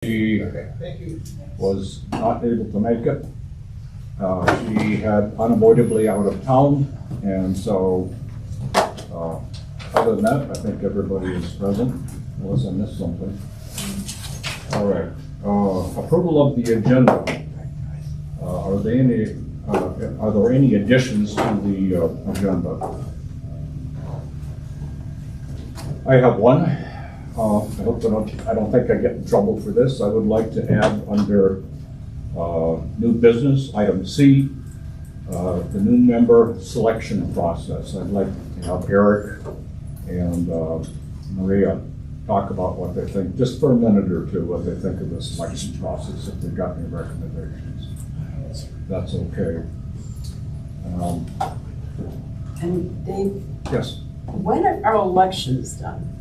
She was not able to make it. She had unavoidably out of town, and so other than that, I think everybody is present, unless I missed something. All right, approval of the agenda. Are there any additions to the agenda? I have one. I hope I don't think I get in trouble for this. I would like to add under new business, item C, the new member selection process. I'd like to have Eric and Maria talk about what they think, just for a minute or two, what they think of the selection process, if they've got any recommendations. That's okay. And Dave? Yes. When are elections done?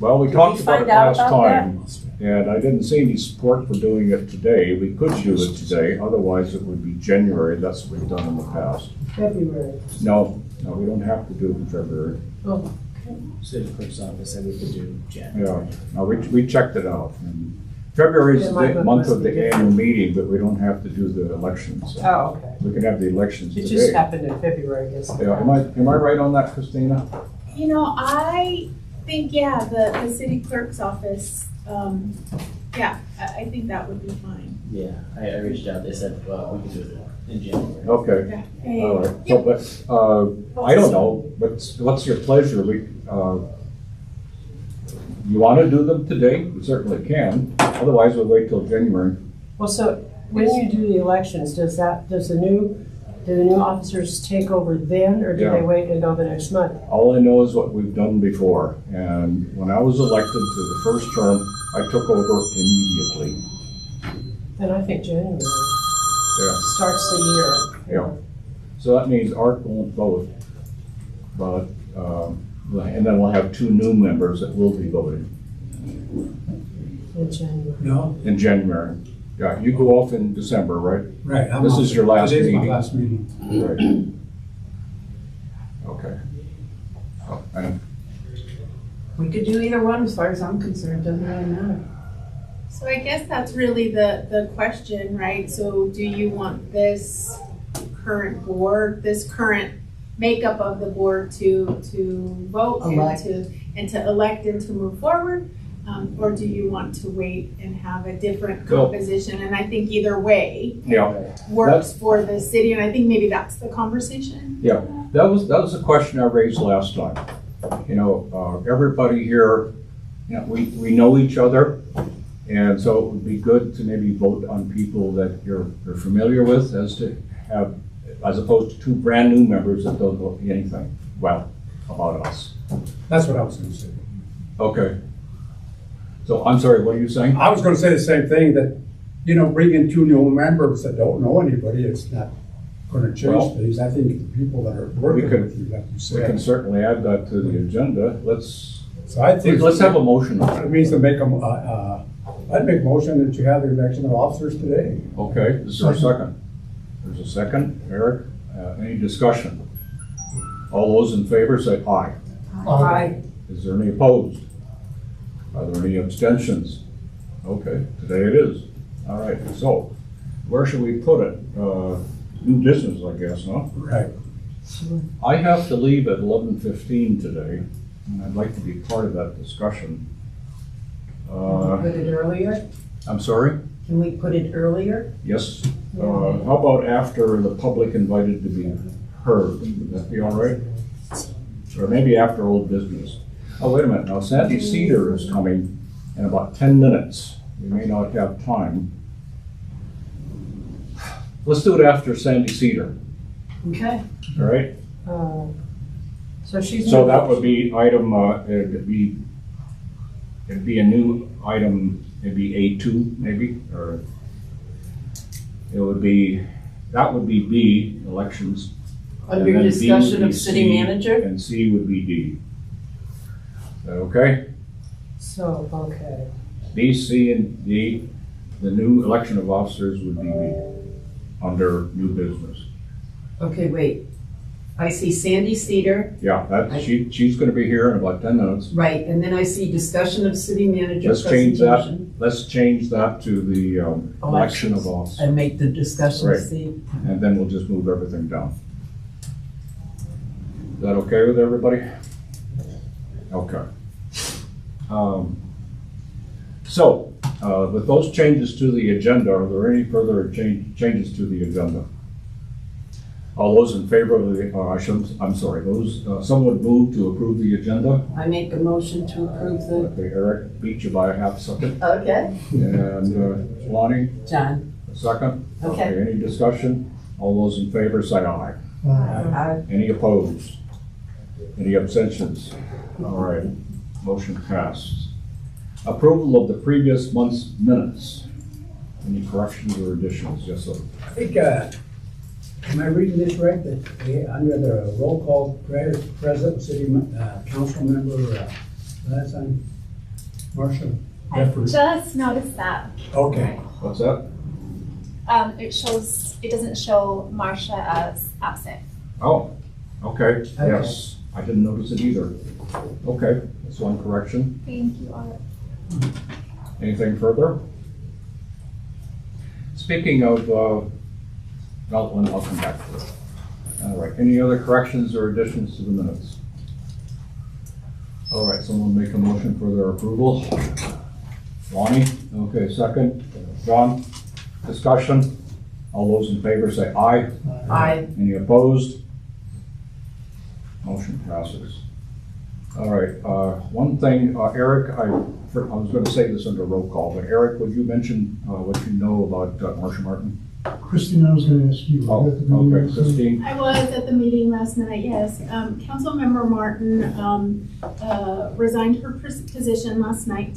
Well, we talked about it last time, and I didn't see any support for doing it today. We could do it today, otherwise it would be January. That's what we've done in the past. February. No, we don't have to do it in February. Oh, okay. City Clerk's office said we could do January. Yeah, no, we checked it out. And February is the month of the annual meeting, but we don't have to do the elections. Oh, okay. We can have the elections It today. just happened in February, I guess. Yeah, am I right on that, Christina? You know, I think, yeah, the city clerk's office, I think that would be fine. Yeah, I reached out, they said, well, we could do it in January. Okay, Okay. all right. So, but, I don't know, what's your pleasure? You want to do them today? We certainly can. Otherwise, we'll wait till January. Well, so when you do the elections, do the new officers take over then, or do Yeah. they wait until the next month? All I know is what we've done before. And when I was elected to the first term, I took over immediately. Then I think January Yeah. starts the year. Yeah. So that means Art won't vote, but, and then we'll have two new members that will be voting In January. No, in January. Yeah, you go off in December, right? right. I'm This off. is your last Today's meeting? my last meeting. Right. Okay. Oh, and We could do either one as far as I'm concerned, doesn't really matter. So I guess that's really the question, right? So do you want this current board, this current makeup of the board to vote Elect. and to elect and to move forward? Or do you want to wait and have a different Well- composition? And I think either way yeah, works for the city, and I think maybe that's the conversation. yeah. That was a question I raised last time. You know, everybody here, you know, we know each other, and so it would be good to maybe vote on people that you're familiar with, as opposed to two brand new members that don't know anything well about us. That's what I was gonna say. Okay. So I'm sorry, what are you saying? I was gonna say the same thing, that, bring in two new members that don't know anybody, it's not gonna Well, change things. I think the people that are working could- with you, like you We can said. certainly add that to the agenda. So I think. Let's have a motion on It it. means to make them, I'd make a motion that you have the election of officers today. Okay, is there a second? There's a second. Eric, any discussion? All those in favor say aye. Aye. Is there any opposed? Are there any abstentions? Okay, today it is. All right, so where should we put it? New business, I guess, huh? Right. I have to leave at 11:15 today, and I'd like to be part of that discussion. Put it earlier? I'm sorry? Can we put it earlier? Yes. How about after the public invited to be heard? Would that be all right? Or maybe after old business? Oh, wait a minute. Now Sandy Cedar is coming in about 10 minutes. We may not have time. Let's do it after Sandy Cedar, Okay. all right? So she's. So that would be item, it'd be a new item, it'd be A2 maybe, or it would be, that would be B, elections. Under and then B discussion would of be city C, manager? And C would be D. Is that okay? So, okay. B, C, and D, the new election of officers would be B, under new business. Okay, wait. I see Sandy Cedar, Yeah, she's gonna be here in about 10 minutes. right, and then I see discussion of city manager Let's change presentation. that, let's change that to the election of office. And make the discussion Right. see. And then we'll just move everything down. Is that okay with everybody? Okay. So, with those changes to the agenda, are there any further changes to the agenda? All those in favor of the, I'm sorry, someone move to approve the agenda? I make a motion to approve the, Okay, Eric, beat you by a half second. okay, And Lonnie, John, a second? Okay. Any discussion? All those in favor say aye. I, Any opposed? Any abstentions? All right, motion passed. Approval of the previous month's minutes. Any corrections or additions? Yes, sir. I think, am I reading this right, that under the roll call, present city council member, last time, Marcia? I just noticed that. Okay, What's that? It doesn't show Marcia as absent. Oh, okay, yes. I didn't notice it either. Okay, that's one correction. Thank you, Art. Anything further? Speaking of, I'll come back to it. All right, any other corrections or additions to the minutes? All right, someone make a motion for their approval. Lonnie, okay, second. John, discussion? All those in favor say aye. I, Any opposed? Motion passes. All right, one thing, Eric, I was going to say this under roll call, but Eric, would you mention what you know about Marcia Martin? Christine, I was gonna ask you. Oh, okay, Christine? I was at the meeting last night, yes. Councilmember Martin resigned her position last night.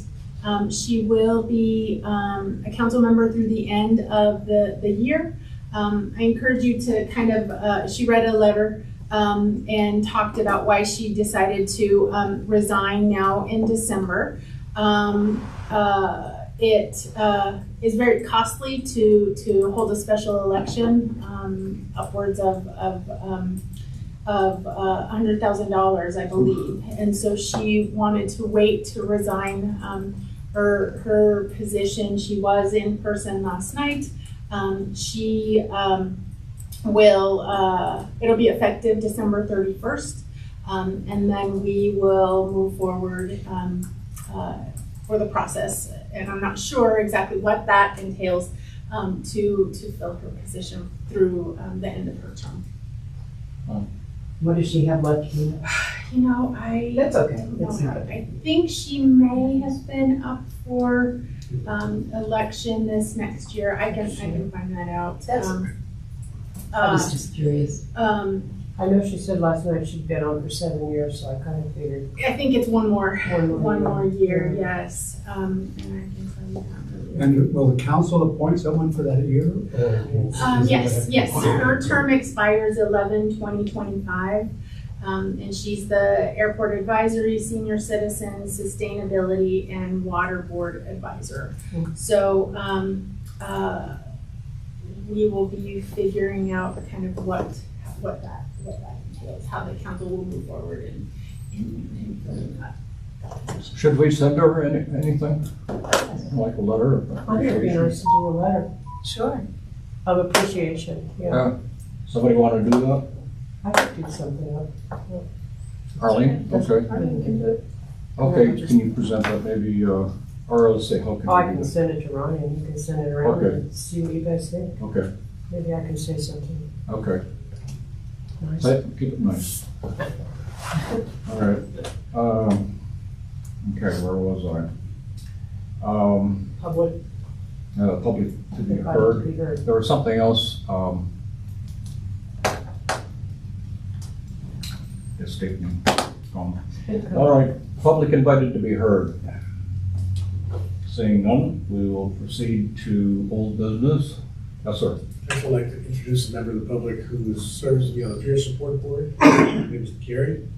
She will be a council member through the end of the year. I encourage you to kind of, she read a letter and talked about why she decided to resign now in December. It is very costly to hold a special election, upwards of $100,000, I believe. And so she wanted to wait to resign her position. She was in person last night. She it'll be effective December 31st. And then we will move forward for the process. And I'm not sure exactly what that entails to fill her position through the end of her term. what does she have left? You know, That's okay. It's not I think she may have been up for election this next year. I can find that out. That's okay. I was just curious. I know she said last night she'd been on for 7 years, so I kind of figured. I think it's one more year, Yeah. yes. And I can tell you that really. and will the council appoint someone for that year? Yes. Her term expires 11/20/25. And she's the Airport Advisory, Senior Citizen, Sustainability, and Water Board Advisor. So we will be figuring out kind of what that entails, how the council will move forward in filling that. Should we send her anything? Like a letter? of I think it'd be nice to do a letter Sure. of appreciation, yeah. Somebody want to do that? I could do something up. Arlene? Okay. Arlene can do it. Okay, can you present that maybe, or let's say, how Oh, I can can you do send it to Ronnie and you can send it around Okay. and see what you guys think. that? Okay, Maybe I can say something okay. nice. Keep it nice. All right. Okay, where was I? Public, Public to be to heard. be heard. There was something else, escaped me. All right, public invited to be heard. Seeing none, we will proceed to old business. Yes, sir. I'd like to introduce a member of the public who serves me on the peer support board. His name is Gary.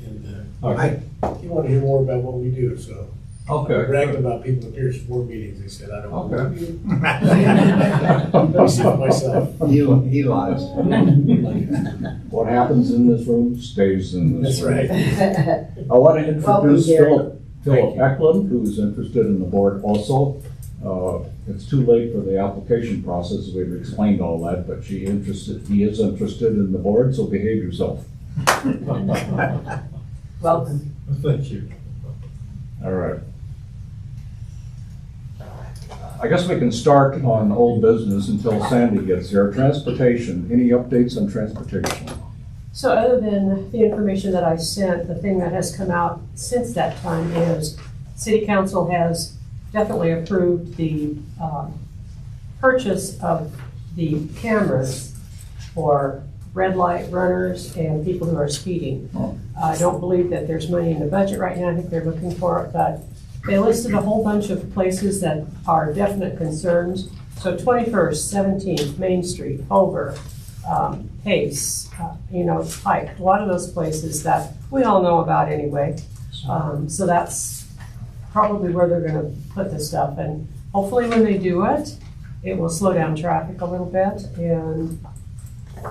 And Okay. he wanted to hear more about what we do, so Okay. Bragging about people at peer support meetings, they said, I don't. Okay. Let me see for myself. He lies. What happens in this room stays in this That's room. right. I want to introduce Welcome, Philip Eklund, who's interested in the board also. It's too late for the application process, we've explained all that, but he is interested in the board, so behave yourself. Welcome. Thank you. All right. I guess we can start on old business until Sandy gets here. Transportation, any updates on transportation? So other than the information that I sent, the thing that has come out since that time is City Council has definitely approved the purchase of the cameras for red light runners and people who are speeding. Oh. I don't believe that there's money in the budget right now. I think they're looking for it, but they listed a whole bunch of places that are definite concerns. So 21st, 17th, Main Street, Over, Pace, Pike, a lot of those places that we all know about anyway. So that's probably where they're gonna put this stuff. And hopefully when they do it, it will slow down traffic a little bit and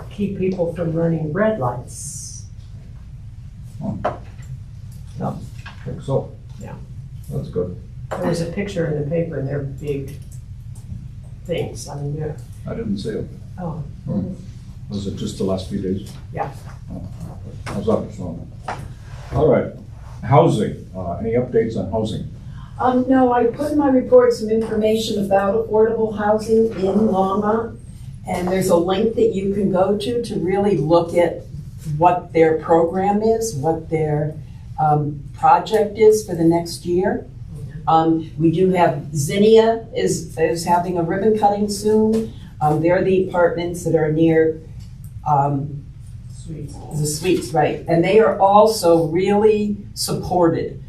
keep people from running red lights. I think so. Yeah. That's good. There was a picture in the paper and they're big things. I mean, they're, I didn't see it. oh, Was it just the last few days? yeah. Oh, I was up, so. All right. Housing, any updates on housing? No, I put in my report some information about affordable housing in Longmont. And there's a link that you can go to really look at what their program is, what their project is for the next year. We do have Zinnia is having a ribbon cutting soon. They're the apartments that are near the suites, right? And they are also really supported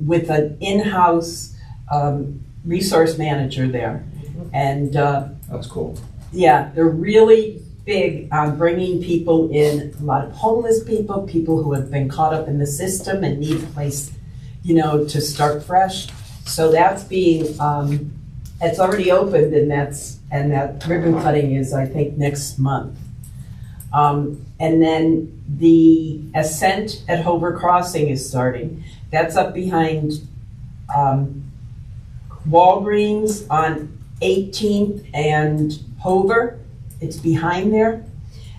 with an in-house resource manager there. And That's cool. yeah, they're really big on bringing people in, a lot of homeless people, people who have been caught up in the system and need a place, to start fresh. So that's being, it's already opened and that ribbon cutting is, I think, next month. And then the Ascent at Hover Crossing is starting. That's up behind Walgreens on 18th and Hover. It's behind there.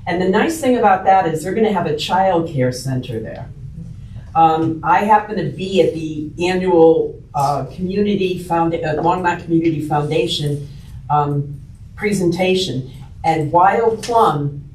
And the nice thing about that is they're going to have a child care center there. I happen to be at the annual Longmont Community Foundation presentation. And Wild Plum,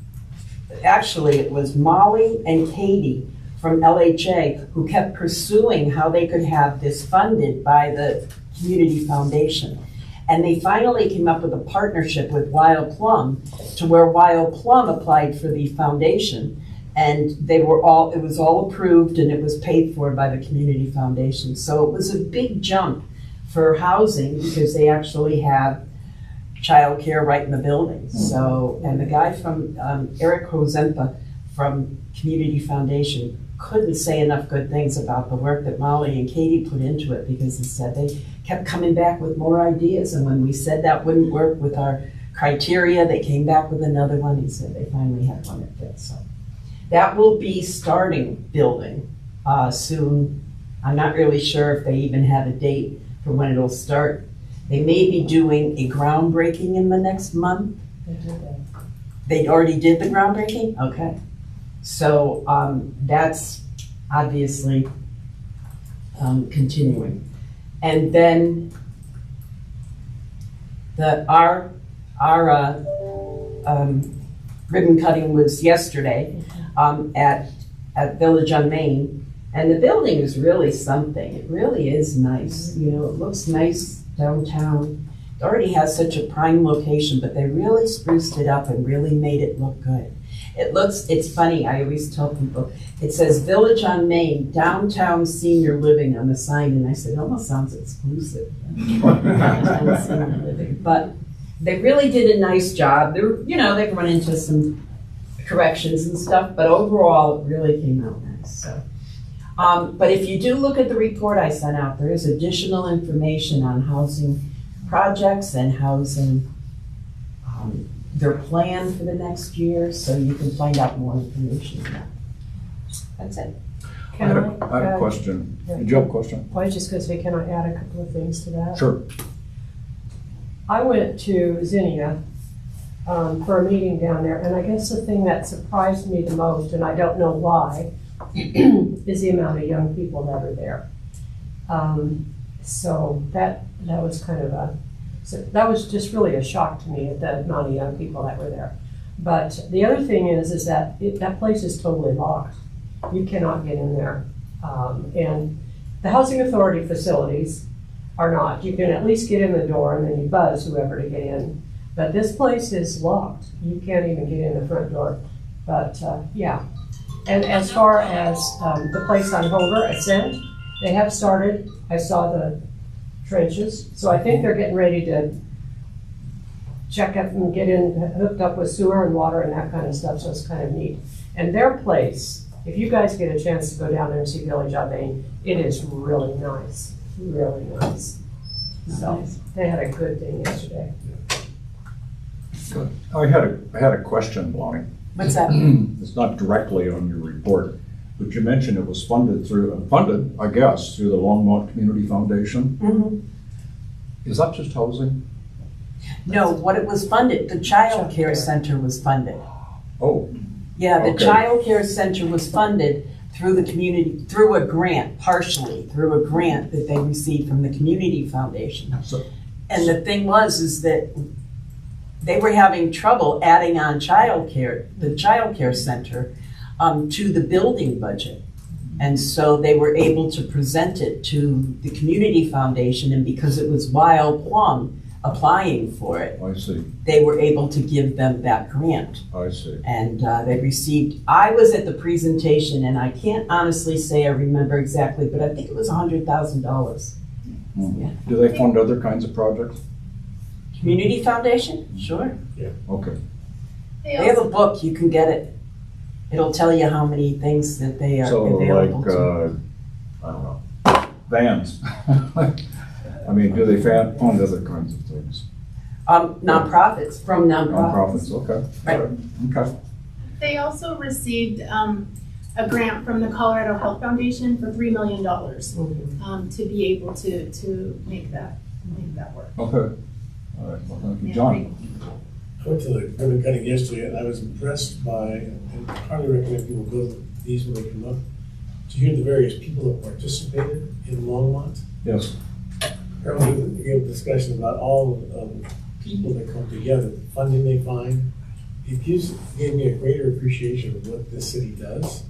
actually it was Molly and Katie from LHA who kept pursuing how they could have this funded by the Community Foundation. And they finally came up with a partnership with Wild Plum to where Wild Plum applied for the foundation. And it was all approved and it was paid for by the Community Foundation. So it was a big jump for housing because they actually have childcare right in the building. So, and the guy from, Eric Hozempa from Community Foundation couldn't say enough good things about the work that Molly and Katie put into it because he said they kept coming back with more ideas. And when we said that wouldn't work with our criteria, they came back with another one. He said they finally had one that fit. So that will be starting building soon. I'm not really sure if they even have a date for when it'll start. They may be doing a groundbreaking in the next month. They already did the groundbreaking? Okay. So that's obviously continuing. And then our ribbon cutting was yesterday at Village on Main. And the building is really something. It really is nice. It looks nice downtown. It already has such a prime location, but they really spruced it up and really made it look good. It's funny, I always tell people, it says Village on Main, downtown senior living on the sign, and I said, it almost sounds exclusive. Downtown senior living. But they really did a nice job. They've run into some corrections and stuff, but overall, it really came out nice. So, But if you do look at the report I sent out, there is additional information on housing projects and housing, their plan for the next year, so you can find out more information on that. That's it. I had a question. Did you have a question? I was just gonna say, can I add a couple of things to that? Sure. I went to Zinnia for a meeting down there, and I guess the thing that surprised me the most, and I don't know why, is the amount of young people that are there. So that was kind of that was just really a shock to me, at the amount of young people that were there. But the other thing is that that place is totally locked. You cannot get in there. And the housing authority facilities are not. You can at least get in the door and then you buzz whoever to get in. But this place is locked. You can't even get in the front door. But yeah. And as far as the place on Hover, Ascent, they have started. I saw the trenches. So I think they're getting ready to check up and get in, hooked up with sewer and water and that kind of stuff. So it's kind of neat. And their place, if you guys get a chance to go down there and see Village Aubane, it is really nice. Really nice. So they had a good thing yesterday. Good. I had a question, Lonnie. What's that? It's not directly on your report, but you mentioned it was funded, I guess, through the Longmont Community Foundation. Mm-hmm. Is that just housing? No, what it was funded, the child care center was funded. Oh, Yeah, the Okay. child care center was funded through the community, through a grant, partially, through a grant that they received from the Community Foundation. so, And the thing is that they were having trouble adding on the child care center, to the building budget. And so they were able to present it to the Community Foundation, and because it was Wild Plum applying for it, I see, they were able to give them that grant. I see. And they received, I was at the presentation, and I can't honestly say I remember exactly, but I think it was $100,000. Yeah. Do they fund other kinds of projects? Community Foundation? Sure. Okay. They They have also, a book, you can get it. It'll tell you how many things that they are So available like, to. I don't know, vans. I mean, do they fund other kinds of things? Nonprofits, from nonprofits. Nonprofits, okay. Right. Okay. they also received a grant from the Colorado Health Foundation for $3 million to be able to make that work. Okay. All right, well, thank you. Yeah, John? I went to the ribbon cutting yesterday, and I was impressed by, and I highly recommend people go to these when they come up, to hear the various people that participated in Longmont. Yes. Apparently, we gave a discussion about all of the people that come together, the funding they find. It gave me a greater appreciation of what this city does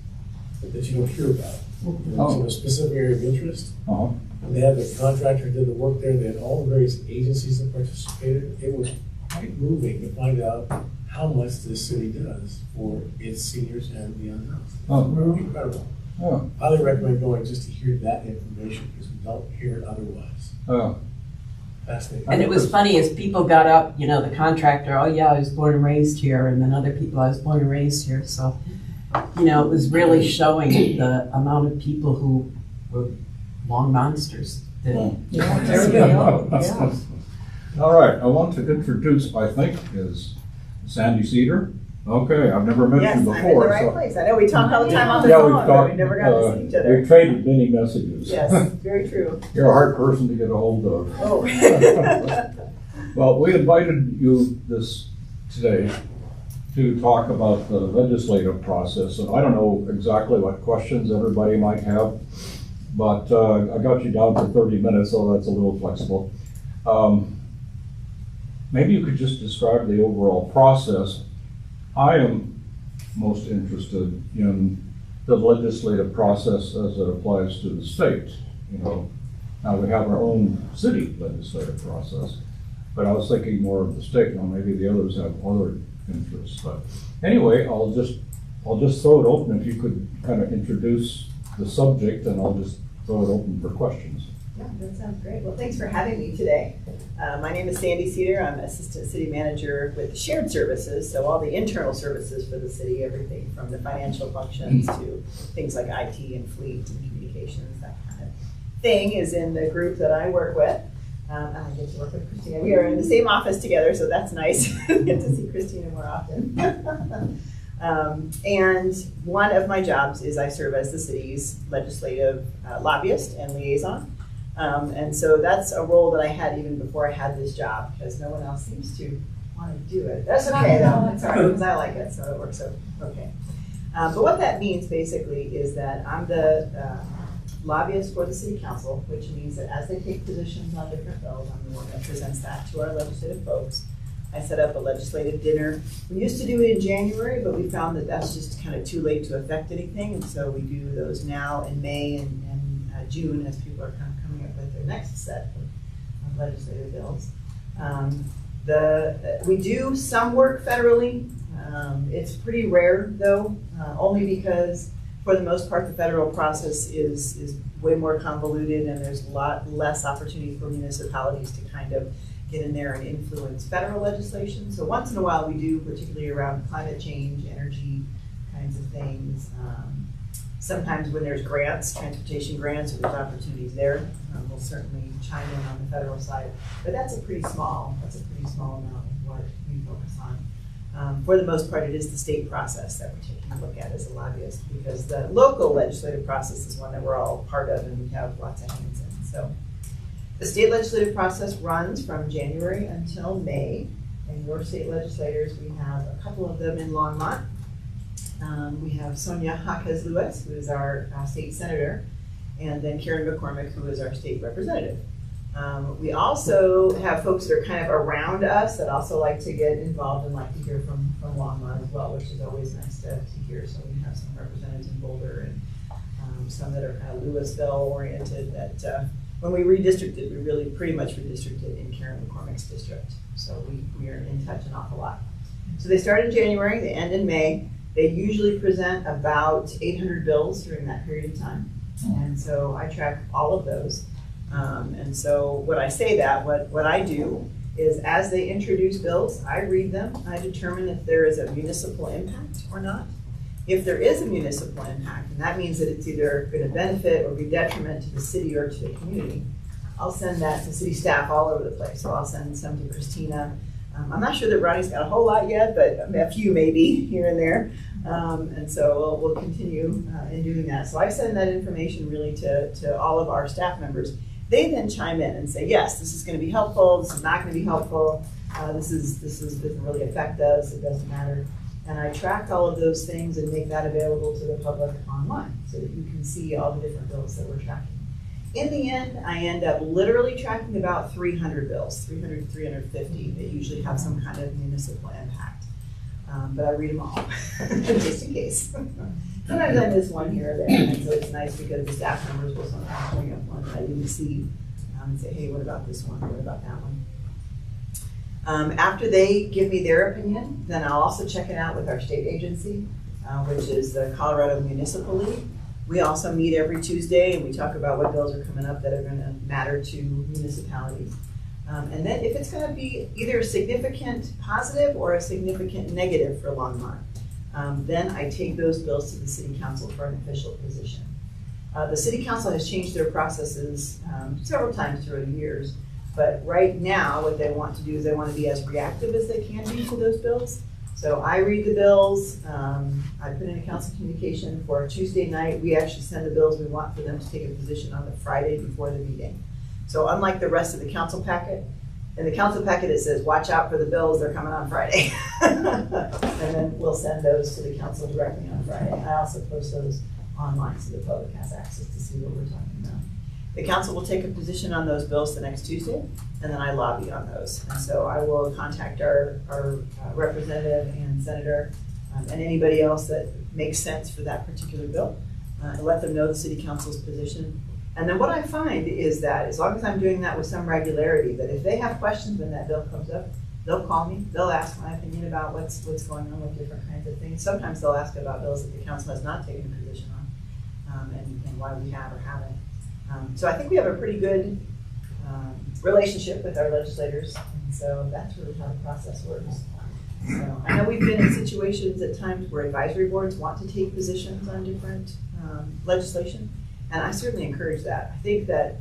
that you don't hear about. It's in a specific area of interest. Uh-huh. And they had the contractor who did the work there, they had all the various agencies that participated. It was quite moving to find out how much this city does for its seniors and the unhoused. Oh. Incredible. Yeah. Highly recommend going just to hear that information because we don't hear it otherwise. Yeah. Fascinating. And it was funny as people got up, the contractor, oh yeah, I was born and raised here, and then other people, I was born and raised here. So, it was really showing the amount of people who were long monsters. Yeah, there we go. Yeah. All right, I want to introduce, I think, is Sandy Cedar. Okay, I've never met Yes, you I'm in the before. right so- place. I know we talk all the time on the Yeah, phone, we've but talked, we never got to see each other. we've traded many messages. Yes, very true. You're a hard person to get a hold of. Oh. Well, we invited you today to talk about the legislative process, and I don't know exactly what questions everybody might have, but I got you down for 30 minutes, so that's a little flexible. Maybe you could just describe the overall process. I am most interested in the legislative process as it applies to the state. Now we have our own city legislative process, but I was thinking more of the state. Now maybe the others have other interests, but anyway, I'll just throw it open. If you could kind of introduce the subject, and I'll just throw it open for questions. Yeah, that sounds great. Well, thanks for having me today. My name is Sandy Cedar. I'm Assistant City Manager with Shared Services, so all the internal services for the city, everything from the financial functions to things like IT and fleet and community communications, that kind of thing is in the group that I work with. And I get to work with Christina. We are in the same office together, so that's nice. Get to see Christina more often. And one of my jobs is I serve as the city's legislative lobbyist and liaison. And so that's a role that I had even before I had this job, because no one else seems to want to do it. That's okay though, it's all right, because I like it, so it works out okay. But what that means basically is that I'm the lobbyist for the city council, which means that as they take positions on different bills, I'm the one that presents that to our legislative folks. I set up a legislative dinner. We used to do it in January, but we found that that's just kind of too late to affect anything, and so we do those now in May and June as people are kind of coming up with their next set of legislative bills. We do some work federally. It's pretty rare though, only because for the most part the federal process is way more convoluted, and there's a lot less opportunity for municipalities to kind of get in there and influence federal legislation. So once in a while we do, particularly around climate change, energy kinds of things. Sometimes when there's grants, transportation grants, or there's opportunities there, we'll certainly chime in on the federal side. But that's a pretty small amount of what we focus on. For the most part, it is the state process that we're taking a look at as a lobbyist, because the local legislative process is one that we're all part of and we have lots of hands in. So the state legislative process runs from January until May, and your state legislators, we have a couple of them in Longmont. We have Sonia Jaquez-Lewis, who is our state senator, and then Karen McCormick, who is our state representative. We also have folks that are kind of around us that also like to get involved and like to hear from Longmont as well, which is always nice to hear. So we have some representatives in Boulder and some that are kind of Louisville oriented that when we redistricted, we really pretty much redistricted in Karen McCormick's district. So we are in touch an awful lot. So they start in January, they end in May. They usually present about 800 bills during that period of time. And so I track all of those. And so when I say that, what I do is as they introduce bills, I read them. I determine if there is a municipal impact or not. If there is a municipal impact, and that means that it's either going to benefit or be detriment to the city or to the community, I'll send that to city staff all over the place. So I'll send some to Christina. I'm not sure that Ronnie's got a whole lot yet, but a few maybe here and there. And so we'll continue in doing that. So I send that information really to all of our staff members. They then chime in and say, yes, this is going to be helpful. This is not going to be helpful. This doesn't really affect us. It doesn't matter. And I track all of those things and make that available to the public online so that you can see all the different bills that we're tracking. In the end, I end up literally tracking about 300 bills, 300 to 350 that usually have some kind of municipal impact. But I read them all, just in case. Sometimes I miss one here or there, and so it's nice because the staff members will sometimes bring up one that I didn't see and say, hey, what about this one? What about that one? After they give me their opinion, then I'll also check it out with our state agency, which is the Colorado Municipal League. We also meet every Tuesday and we talk about what bills are coming up that are going to matter to municipalities. And then if it's going to be either a significant positive or a significant negative for Longmont, then I take those bills to the city council for an official position. The city council has changed their processes several times through the years, but right now what they want to do is they want to be as reactive as they can be to those bills. So I read the bills, I put in a council communication for a Tuesday night. We actually send the bills we want for them to take a position on the Friday before the meeting. So unlike the rest of the council packet, in the council packet it says, watch out for the bills, they're coming on Friday. And then we'll send those to the council directly on Friday. I also post those online so the public has access to see what we're talking about. The council will take a position on those bills the next Tuesday, and then I lobby on those. And so I will contact our representative and senator and anybody else that makes sense for that particular bill and let them know the city council's position. And then what I find is that as long as I'm doing that with some regularity, that if they have questions when that bill comes up, they'll call me, they'll ask my opinion about what's going on with different kinds of things. Sometimes they'll ask about bills that the council has not taken a position on and why we have or haven't. So I think we have a pretty good relationship with our legislators, and so that's really how the process works. So I know we've been in situations at times where advisory boards want to take positions on different legislation, And I certainly encourage that. I think that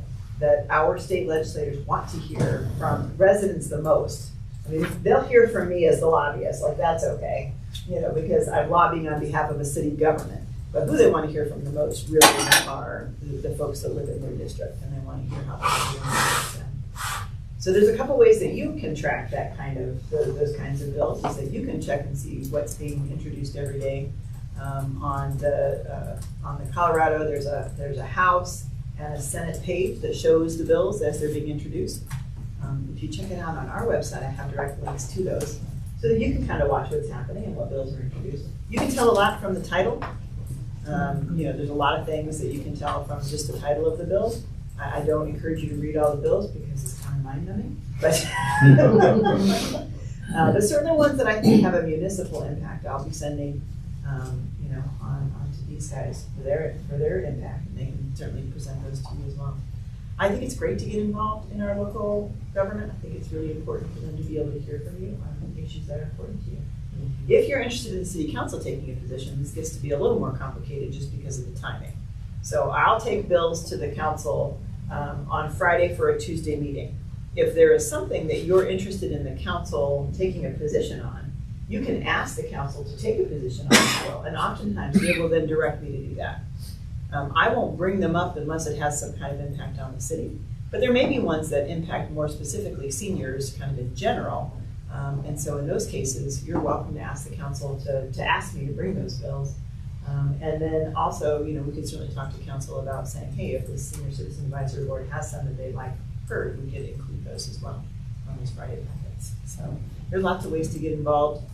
our state legislators want to hear from residents the most. I mean, they'll hear from me as the lobbyist, like that's okay, because I'm lobbying on behalf of a city government. But who they want to hear from the most really are the folks that live in their district, and they want to hear how they're doing it. So there's a couple ways that you can track that those kinds of bills, is that you can check and see what's being introduced every day. On the Colorado, there's a House and a Senate page that shows the bills as they're being introduced. If you check it out on our website, I have direct links to those, so that you can kind of watch what's happening and what bills are introduced. You can tell a lot from the title. There's a lot of things that you can tell from just the title of the bills. I don't encourage you to read all the bills because it's kind of mind-numbing, but certainly ones that I think have a municipal impact, I'll be sending, on to these guys for their impact, and they can certainly present those to you as well. I think it's great to get involved in our local government. I think it's really important for them to be able to hear from you on issues that are important to you. If you're interested in the city council taking a position, this gets to be a little more complicated just because of the timing. So I'll take bills to the council on Friday for a Tuesday meeting. If there is something that you're interested in the council taking a position on, you can ask the council to take a position on the bill, and oftentimes they will then direct me to do that. I won't bring them up unless it has some kind of impact on the city, but there may be ones that impact more specifically seniors kind of in general. And so in those cases, you're welcome to ask the council to ask me to bring those bills. And then also, we could certainly talk to council about saying, hey, if the Senior Citizen Advisory Board has some that they'd like heard, we could include those as well on those Friday packets. So there's lots of ways to get involved.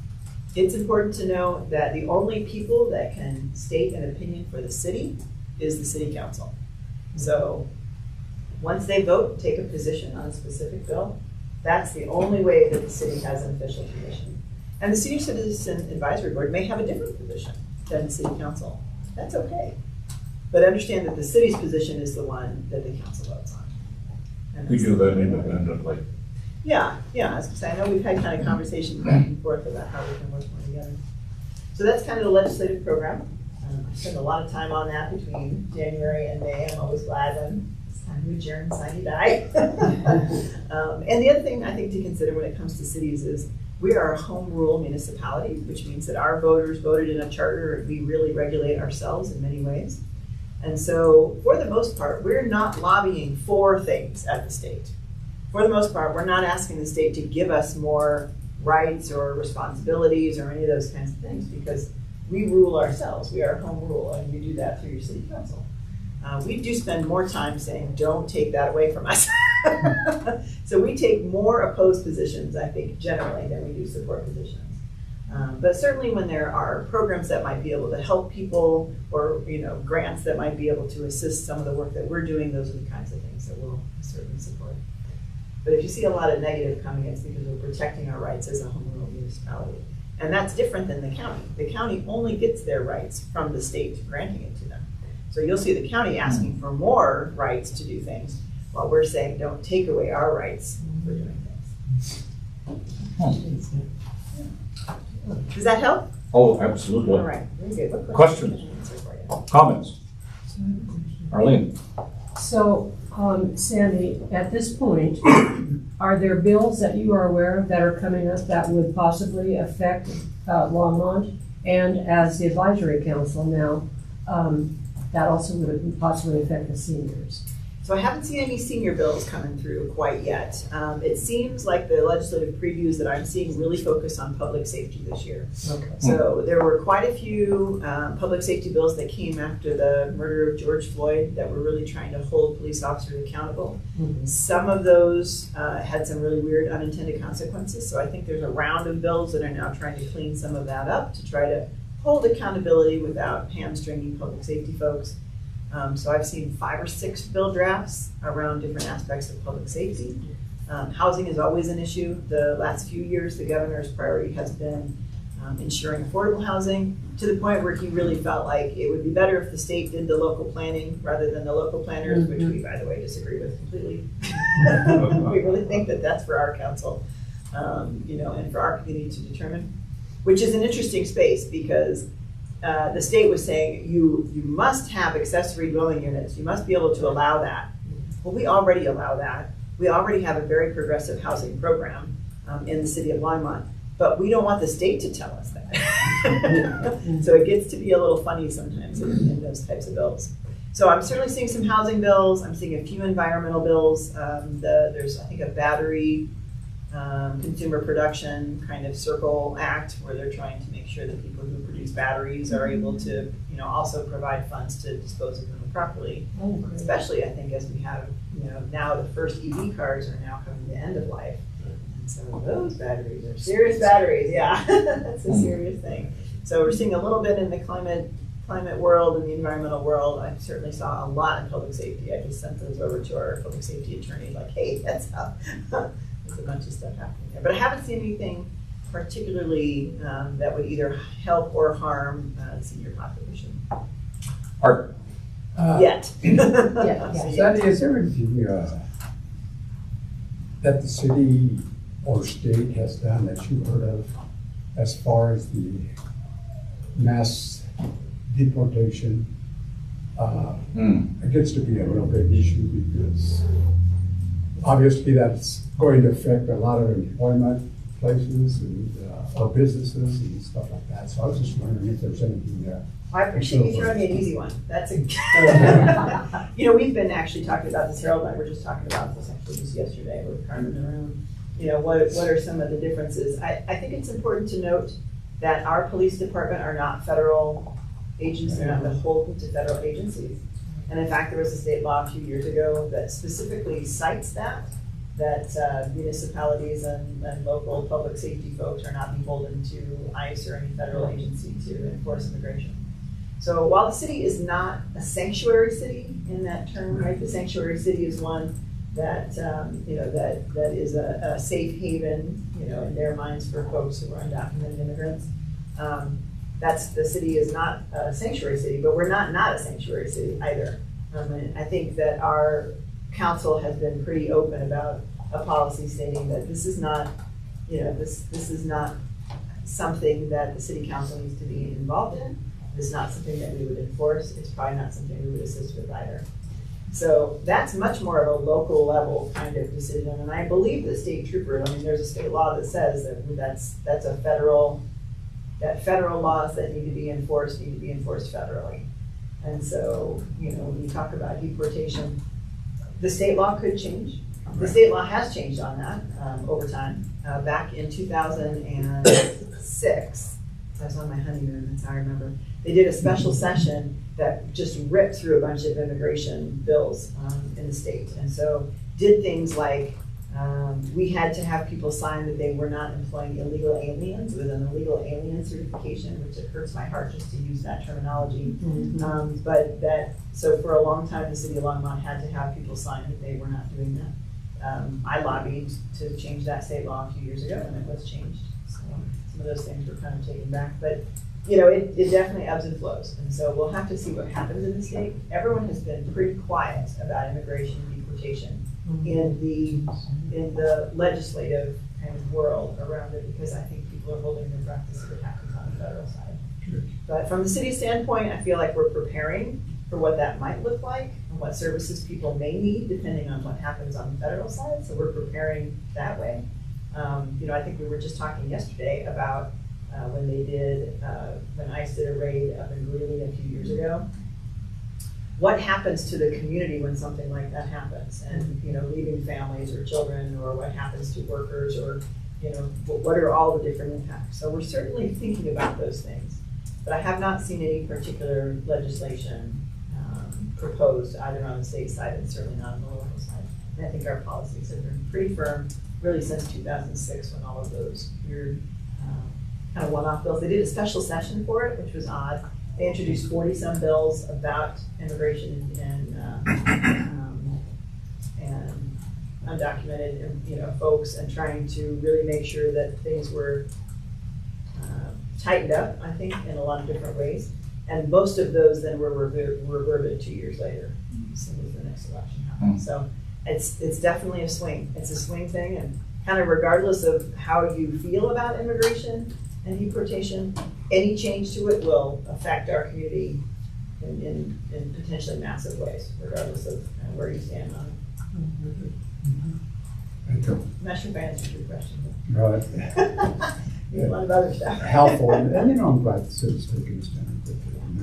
It's important to know that the only people that can state an opinion for the city is the city council. So once they vote, take a position on a specific bill, that's the only way that the city has an official position. And the Senior Citizen Advisory Board may have a different position than the city council. That's okay. But understand that the city's position is the one that the council votes on. And We do that independently. Yeah, I was gonna say, I know we've had kind of conversations back and forth about how we can work more together. So that's kind of the legislative program. I spend a lot of time on that between January and May. I'm always glad when it's time to adjourn and sign die. And the other thing I think to consider when it comes to cities is we are a home rule municipality, which means that our voters voted in a charter and we really regulate ourselves in many ways. And so for the most part, we're not lobbying for things at the state. For the most part, we're not asking the state to give us more rights or responsibilities or any of those kinds of things because we rule ourselves. We are home rule, and you do that through your city council. We do spend more time saying, don't take that away from us. So we take more opposed positions, I think, generally, than we do support positions. But certainly when there are programs that might be able to help people or grants that might be able to assist some of the work that we're doing, those are the kinds of things that we'll certainly support. But if you see a lot of negative coming, it's because we're protecting our rights as a home rule municipality. And that's different than the county. The county only gets their rights from the state granting it to them. So you'll see the county asking for more rights to do things, while we're saying don't take away our rights for doing things. Does that help? Oh, absolutely. All right, very good. What Questions? can I answer for you? Comments? Arlene? So, Sandy, at this point, are there bills that you are aware of that are coming up that would possibly affect Longmont? And as the advisory council now, that also would possibly affect the seniors? So I haven't seen any senior bills coming through quite yet. It seems like the legislative previews that I'm seeing really focus on public safety this year. Okay. So there were quite a few public safety bills that came after the murder of George Floyd that were really trying to hold police officers accountable. Mm-hmm. Some of those had some really weird unintended consequences. So I think there's a round of bills that are now trying to clean some of that up to try to hold accountability without hamstringing public safety folks. So I've seen 5 or 6 bill drafts around different aspects of public safety. Housing is always an issue. The last few years, the governor's priority has been ensuring affordable housing to the point where he really felt like it would be better if the state did the local planning rather than the local planners, which we, by the way, disagree with completely. We really think that that's for our council, and for our community to determine, which is an interesting space because the state was saying, you must have accessory dwelling units, you must be able to allow that. Well, we already allow that. We already have a very progressive housing program in the city of Longmont, but we don't want the state to tell us that. So it gets to be a little funny sometimes in those types of bills. So I'm certainly seeing some housing bills. I'm seeing a few environmental bills. There's, I think, a battery consumer production kind of circle act where they're trying to make sure that people who produce batteries are able to, also provide funds to dispose of them properly. Especially, I think, as we have, now the first EV cars are now coming to the end of life. And so those batteries are serious batteries, yeah. That's a serious thing. So we're seeing a little bit in the climate world and the environmental world. I certainly saw a lot in public safety. I just sent those over to our public safety attorney, like, hey, that's up. There's a bunch of stuff happening there. But I haven't seen anything particularly that would either help or harm the senior population. Art. Yet. Sandy, is there anything that the city or state has done that you've heard of as far as the mass deportation? It gets to be a real big issue because obviously that's going to affect a lot of employment places and or businesses and stuff like that. So I was just wondering if there's anything there. I appreciate you throwing me an easy one. That's a, we've been actually talking about this. Harold and I were just talking about this actually just yesterday with Carmen in the room. What are some of the differences? I think it's important to note that our police department are not federal agencies. They're not beholden to federal agencies. And in fact, there was a state law a few years ago that specifically cites that municipalities and local public safety folks are not beholden to ICE or any federal agency to enforce immigration. So while the city is not a sanctuary city in that term, right? The sanctuary city is one that that is a safe haven, in their minds for folks who are undocumented immigrants. The city is not a sanctuary city, but we're not a sanctuary city either. And I think that our council has been pretty open about a policy stating that this is not, this is not something that the city council needs to be involved in. It's not something that we would enforce. It's probably not something we would assist with either. So that's much more of a local level kind of decision. And I believe the state trooper, there's a state law that says that that's federal laws that need to be enforced federally. And so, when you talk about deportation, the state law could change. The state law has changed on that over time. Back in 2006, I was on my honeymoon, that's how I remember. They did a special session that just ripped through a bunch of immigration bills in the state. And so did things like we had to have people sign that they were not employing illegal aliens with an illegal alien certification, which it hurts my heart just to use that terminology. So for a long time, the city of Longmont had to have people sign that they were not doing that. I lobbied to change that state law a few years ago, and it was changed. So some of those things were kind of taken back, but it definitely ebbs and flows. And so we'll have to see what happens in the state. Everyone has been pretty quiet about immigration and deportation in the legislative kind of world around it, because I think people are holding their breath to see what happens on the federal side. But from the city standpoint, I feel like we're preparing for what that might look like and what services people may need depending on what happens on the federal side. So we're preparing that way. I think we were just talking yesterday about when ICE did a raid up in Greeley a few years ago. What happens to the community when something like that happens? And, leaving families or children, or what happens to workers, or, what are all the different impacts? So we're certainly thinking about those things, but I have not seen any particular legislation proposed either on the state side and certainly not on the local side. And I think our policies have been pretty firm really since 2006 when all of those weird kind of one-off bills. They did a special session for it, which was odd. They introduced 40-some bills about immigration and undocumented, folks, and trying to really make sure that things were tightened up, I think, in a lot of different ways. And most of those then were reverted 2 years later, as soon as the next election happened. So it's definitely a swing. It's a swing thing, and kind of regardless of how you feel about immigration and deportation, any change to it will affect our community in potentially massive ways, regardless of kind of where you stand on it. Thank you. I'm not sure if I answered your question, Right. but you have a lot of other stuff. Helpful, and I'm glad the city's taking a stand with it, and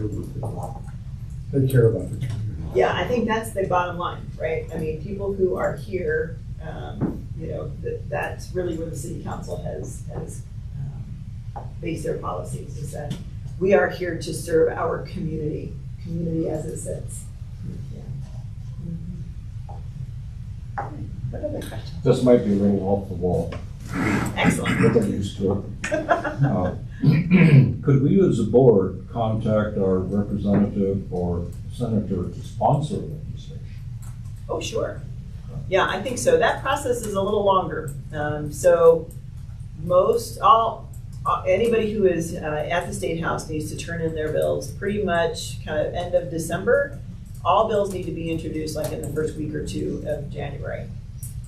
they care about the community. Yeah, I think that's the bottom line, right? I mean, people who are here, you know, that's really where the city council has based their policies, is that we are here to serve our community as it sits. Yeah. What other questions? This might be a little off the wall, Excellent. but they're used to it. Could we as a board contact our representative or senator to sponsor legislation? Oh, sure. Yeah, I think so. That process is a little longer. So anybody who is at the State House needs to turn in their bills pretty much kind of end of December. All bills need to be introduced like in the first week or two of January.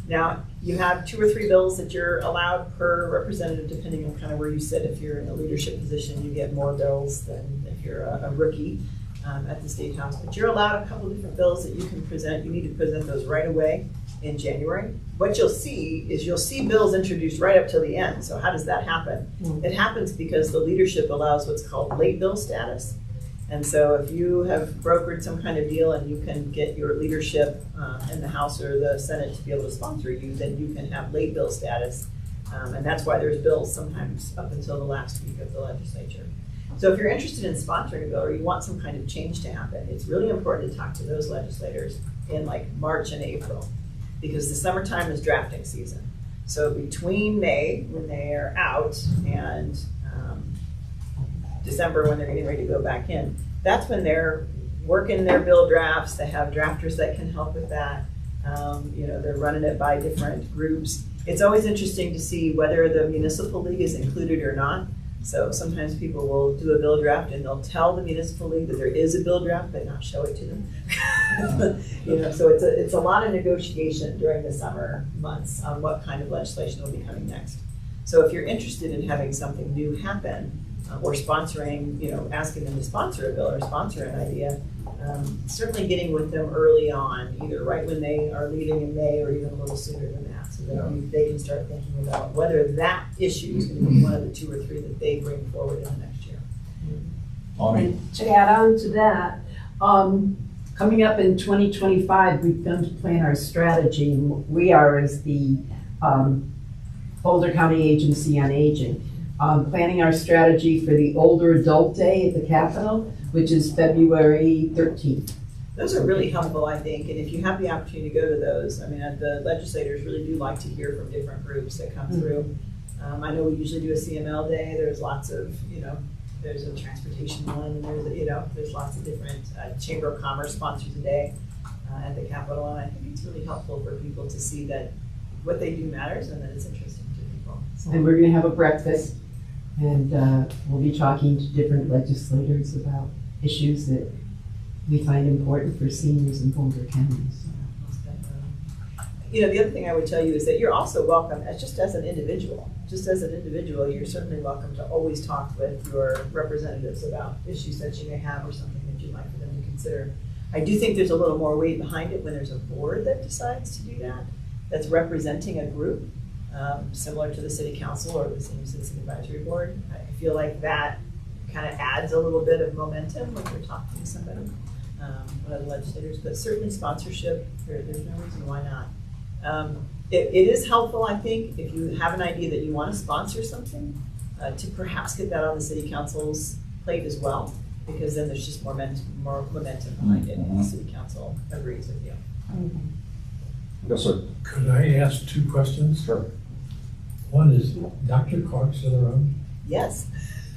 Now, you have 2 or 3 bills that you're allowed per representative, depending on kind of where you sit. If you're in a leadership position, you get more bills than if you're a rookie at the State House. But you're allowed a couple different bills that you can present. You need to present those right away in January. What you'll see is bills introduced right up till the end. So how does that happen? It happens because the leadership allows what's called late bill status. And so if you have brokered some kind of deal and you can get your leadership in the House or the Senate to be able to sponsor you, then you can have late bill status. And that's why there's bills sometimes up until the last week of the legislature. So if you're interested in sponsoring a bill or you want some kind of change to happen, it's really important to talk to those legislators in like March and April, because the summertime is drafting season. So between May, when they are out, and December, when they're getting ready to go back in, that's when they're working their bill drafts. They have drafters that can help with that. You know, they're running it by different groups. It's always interesting to see whether the municipal league is included or not. So sometimes people will do a bill draft and they'll tell the municipal league that there is a bill draft, but not show it to them. You know, so it's a lot of negotiation during the summer months on what kind of legislation will be coming next. So if you're interested in having something new happen, or sponsoring, you know, asking them to sponsor a bill or sponsor an idea, certainly getting with them early on, either right when they are leaving in May or even a little sooner than that, so that they can start thinking about whether that issue is going to be one of the 2 or 3 that they bring forward in the next year. And to add on to that, coming up in 2025, we've begun to plan our strategy. We are, as the Boulder County Agency on Aging, planning our strategy for the Older Adult Day at the Capitol, which is February 13th. Those are really helpful, I think, and if you have the opportunity to go to those, I mean, the legislators really do like to hear from different groups that come through. I know we usually do a CML day. There's lots of, you know, there's a transportation one, and there's lots of different Chamber of Commerce sponsors a day at the Capitol, and I think it's really helpful for people to see that what they do matters and that it's interesting to people. So. And we're going to have a breakfast, and we'll be talking to different legislators about issues that we find important for seniors in Boulder County. So. You know, the other thing I would tell you is that you're also welcome, just as an individual. Just as an individual, you're certainly welcome to always talk with your representatives about issues that you may have or something that you'd like for them to consider. I do think there's a little more weight behind it when there's a board that decides to do that, that's representing a group, similar to the city council or the senior citizen advisory board. I feel like that kind of adds a little bit of momentum when you're talking to somebody, one of the legislators, but certainly sponsorship, there's no reason why not. It is helpful, I think, if you have an idea that you want to sponsor something, to perhaps get that on the city council's plate as well, because then there's just more momentum behind it, and the city council agrees with you. Yes, sir. Could I ask 2 questions? Sure. One is, Dr. Clark still around? Yes.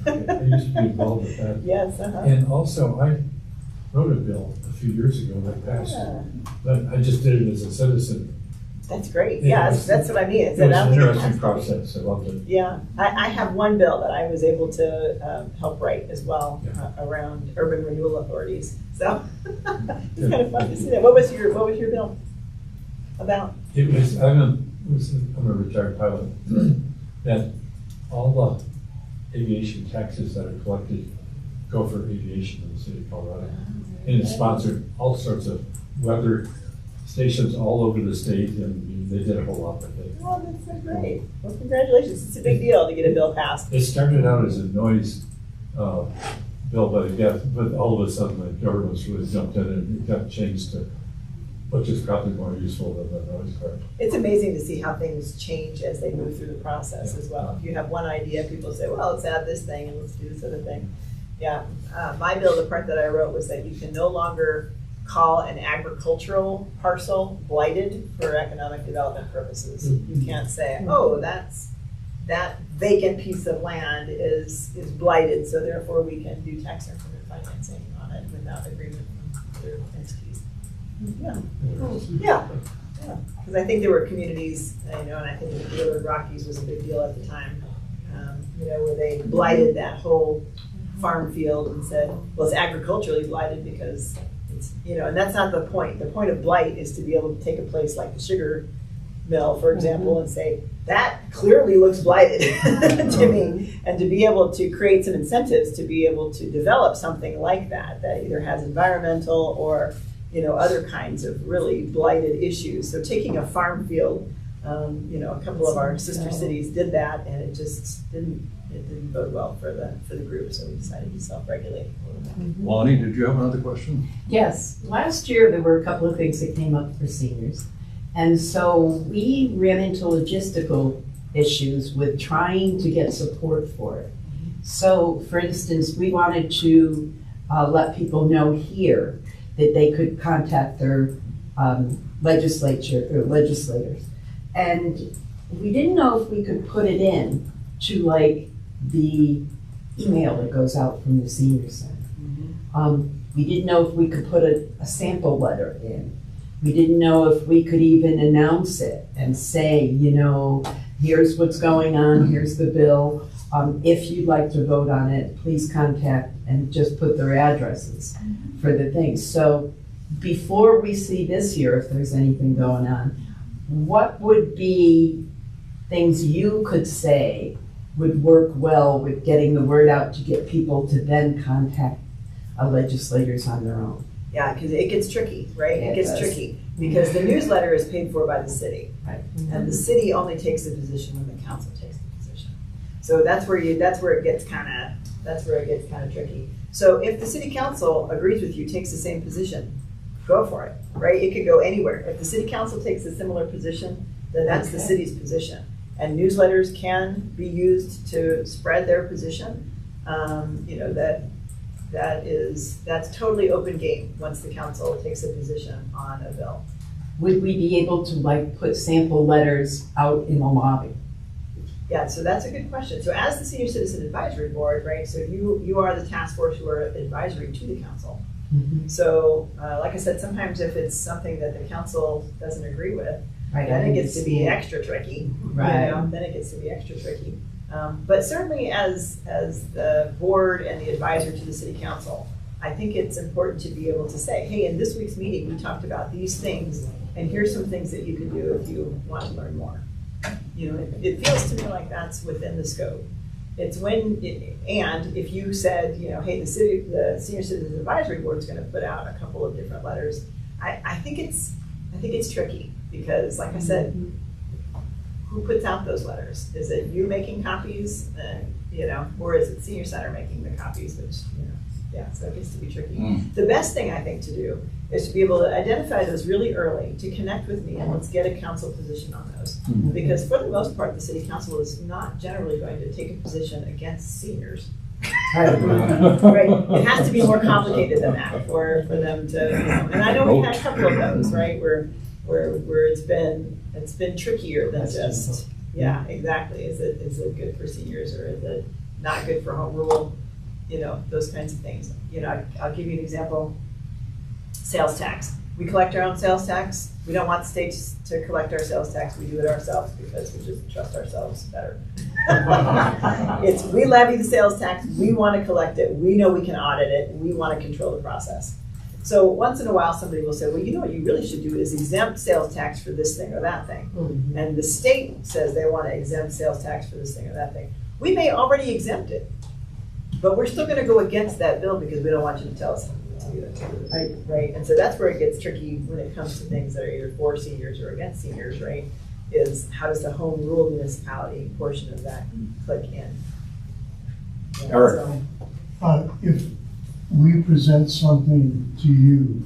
I used to be involved with that. Yes, And also, I wrote a bill a few years ago that passed, Yeah. but I just did it as a citizen. That's great. Yeah, Yeah, that's what I mean. It was an interesting process. I loved it. Yeah, I have one bill that I was able to help write as well, around urban renewal authorities. So it's kind of fun to see that. What was your bill about? It was, I'm a retired pilot, that all the aviation taxes that are collected go for aviation in the city of Colorado. And it's sponsored all sorts of weather stations all over the state, and they did a whole lot with it. Oh, that's so great. Well, congratulations. It's a big deal to get a bill passed. It started out as a noise bill, but all of a sudden the government's really jumped in and it got changed to, which is probably more useful than the noise part. It's amazing to see how things change as they move through the process as well. If you have one idea, people say, well, let's add this thing and let's do this other thing. Yeah, my bill, the part that I wrote was that you can no longer call an agricultural parcel blighted for economic development purposes. You can't say, oh, that vacant piece of land is blighted, so therefore we can do tax increment financing on it without agreement from other entities. Yeah, because I think there were communities, and I think the Gaylord Rockies was a big deal at the time, where they blighted that whole farm field and said, well, it's agriculturally blighted because it's, and that's not the point. The point of blight is to be able to take a place like the sugar mill, for example, and say, that clearly looks blighted to me, and to be able to create some incentives to be able to develop something like that either has environmental or other kinds of really blighted issues. So taking a farm field, a couple of our sister cities did that, and it just didn't bode well for the group, so we decided to self-regulate a little bit. Lonnie, did you have another question? Yes, last year there were a couple of things that came up for seniors. And so we ran into logistical issues with trying to get support for it. So for instance, we wanted to let people know here that they could contact their legislators. And we didn't know if we could put it in to like the email that goes out from the senior center. We didn't know if we could put a sample letter in. We didn't know if we could even announce it and say, here's what's going on, here's the bill. If you'd like to vote on it, please contact, and just put their addresses for the things. So before we see this year, if there's anything going on, what would be things you could say would work well with getting the word out to get people to then contact legislators on their own? Yeah, because it gets tricky, right? Yeah, it gets does. tricky because the newsletter is paid for by the city, Right. and the city only takes the position when the council takes the position. So that's where it gets kind of tricky. So if the city council agrees with you, takes the same position, go for it, right? It could go anywhere. If the city council takes a similar position, then that's the city's position. And newsletters can be used to spread their position. That's totally open game once the council takes a position on a bill. Would we be able to put sample letters out in the lobby? Yeah, so that's a good question. So as the Senior Citizen Advisory Board, right, so you are the task force who are advisory to the council. So like I said, sometimes if it's something that the council doesn't agree with, then it gets to be extra tricky. Right. Then it gets to be extra tricky. But certainly as the board and the advisor to the city council, I think it's important to be able to say, hey, in this week's meeting, we talked about these things, and here's some things that you can do if you want to learn more. It feels to me like that's within the scope. It's and if you said, hey, the Senior Citizens Advisory Board is going to put out a couple of different letters, I think it's tricky because, like I said, who puts out those letters? Is it you making copies, or is it Senior Center making the copies? Which, so it gets to be tricky. The best thing I think to do is to be able to identify those really early, to connect with me, and let's get a council position on those. Because for the most part, the city council is not generally going to take a position against seniors. Right. It has to be more complicated than that for them to, and I know we've had a couple of those, right, where it's been trickier than just, yeah, exactly. Is it good for seniors, or is it not good for home rule? Those kinds of things. I'll give you an example. Sales tax. We collect our own sales tax. We don't want the state to collect our sales tax. We do it ourselves because we just trust ourselves better. We levy the sales tax. We want to collect it. We know we can audit it. We want to control the process. So once in a while, somebody will say, well, what you really should do is exempt sales tax for this thing or that thing. And the state says they want to exempt sales tax for this thing or that thing. We may already exempt it, but we're still gonna go against that bill because we don't want you to tell us to do it. Right, and so that's where it gets tricky when it comes to things that are either for seniors or against seniors, right? Is how does the home rule municipality portion of that click in? Yeah, Eric. so- If we present something to you,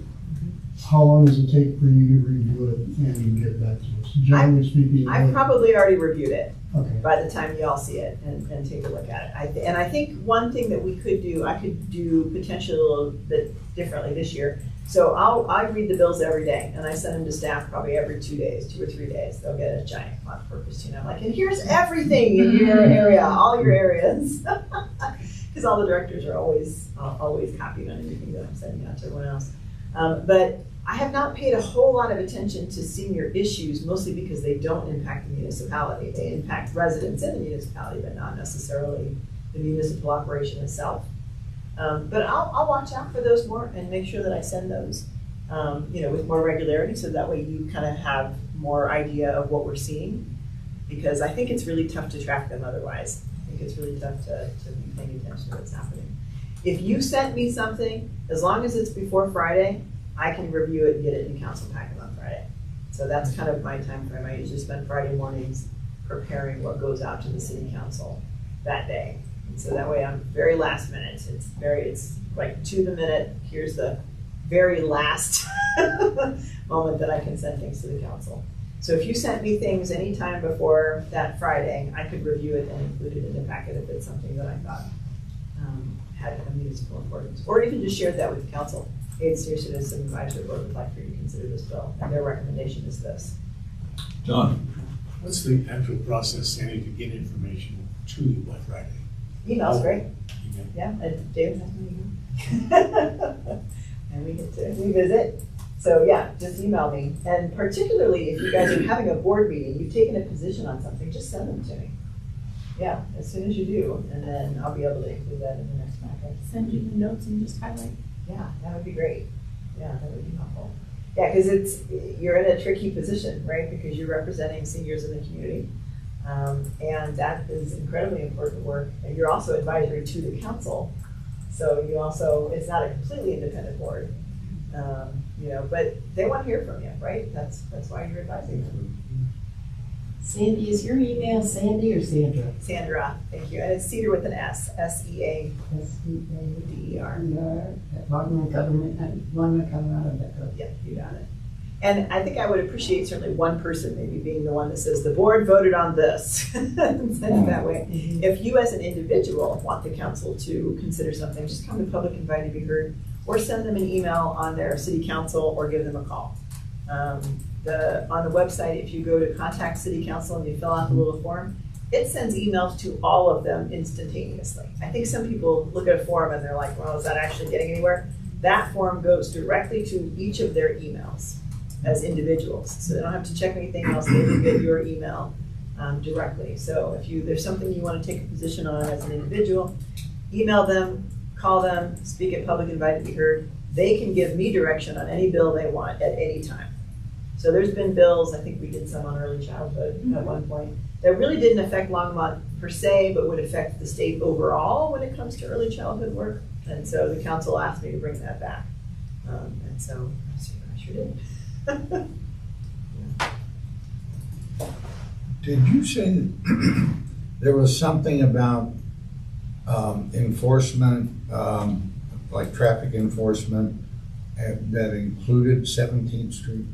how long does it take for you to review it and get back to us? Generally speaking. I've probably already reviewed it Okay. by the time y'all see it and take a look at it. And I think one thing that we could do, I could do potentially a little bit differently this year. So I read the bills every day and I send them to staff probably every 2 days, 2 or 3 days. They'll get a giant font for Christina. I'm like, and here's everything in your area, all your areas. Because all the directors are always copied on anything that I'm sending out to everyone else. But I have not paid a whole lot of attention to senior issues, mostly because they don't impact the municipality. They impact residents in the municipality, but not necessarily the municipal operation itself. But I'll watch out for those more and make sure that I send those, with more regularity, so that way you kind of have more idea of what we're seeing. Because I think it's really tough to track them otherwise. I think it's really tough to be paying attention to what's happening. If you sent me something, as long as it's before Friday, I can review it and get it in council packet on Friday. So that's kind of my time frame. I usually spend Friday mornings preparing what goes out to the city council that day. And so that way I'm very last minute. It's like to the minute. Here's the very last moment that I can send things to the council. So if you sent me things anytime before that Friday, I could review it and include it in the packet if it's something that I thought had a municipal importance. Or even just shared that with the council. Hey, Senior Citizen Advisory Board would like for you to consider this bill, and their recommendation is this. John? What's the actual process, Sandy, to get information to you by Friday? Email's great. Email. Yeah, and David has my email. And we get to revisit. So yeah, just email me. And particularly if you guys are having a board meeting, you've taken a position on something, just send them to me. Yeah, as soon as you do, and then I'll be able to include that in the next packet. Send you the notes and just highlight. Yeah, that would be great. Yeah, that would be helpful. Yeah, because you're in a tricky position, right? Because you're representing seniors in the community. And that is incredibly important work. And you're also advisory to the council. So you also, it's not a completely independent board, but they want to hear from you, right? That's why you're advising them. Sandy, is your email Sandy or Sandra? Sandra, thank you. And it's Cedar with an S, S-E-A-D-E-R. At Longmont Government. Yep, you got it. And I think I would appreciate certainly one person maybe being the one that says, the board voted on this. Send it that way. If you as an individual want the council to consider something, just come to public invite to be heard, or send them an email on their city council or give them a call. On the website, if you go to contact city council and you fill out the little form, it sends emails to all of them instantaneously. I think some people look at a form and they're like, well, is that actually getting anywhere? That form goes directly to each of their emails as individuals. So they don't have to check anything else. They will get your email directly. So if there's something you want to take a position on as an individual, email them, call them, speak at public invite to be heard. They can give me direction on any bill they want at any time. So there's been bills, I think we did some on early childhood at one point, that really didn't affect Longmont per se, but would affect the state overall when it comes to early childhood work. And so the council asked me to bring that back. And so I sure did. Did you say that there was something about enforcement, like traffic enforcement, that included 17th Street?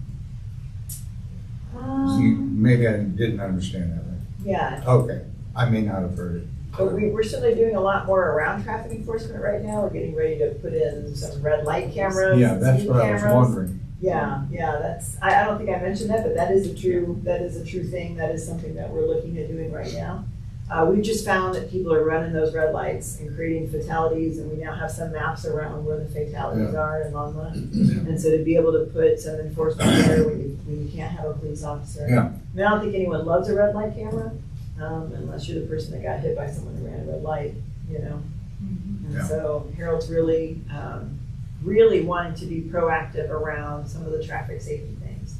Maybe I didn't understand that right. Yeah. Okay, I may not have heard it. But we're certainly doing a lot more around traffic enforcement right now. We're getting ready to put in some red light cameras. Yeah, that's speed what I was cameras. wondering. Yeah, I don't think I mentioned that, but that is a true thing. That is something that we're looking at doing right now. We just found that people are running those red lights and creating fatalities, and we now have some maps around where the fatalities are in Longmont. And so to be able to put some enforcement there when you can't have a police officer. Yeah. I mean, I don't think anyone loves a red light camera, unless you're the person that got hit by someone who ran a red light, And so Harold's really wanting to be proactive around some of the traffic safety things.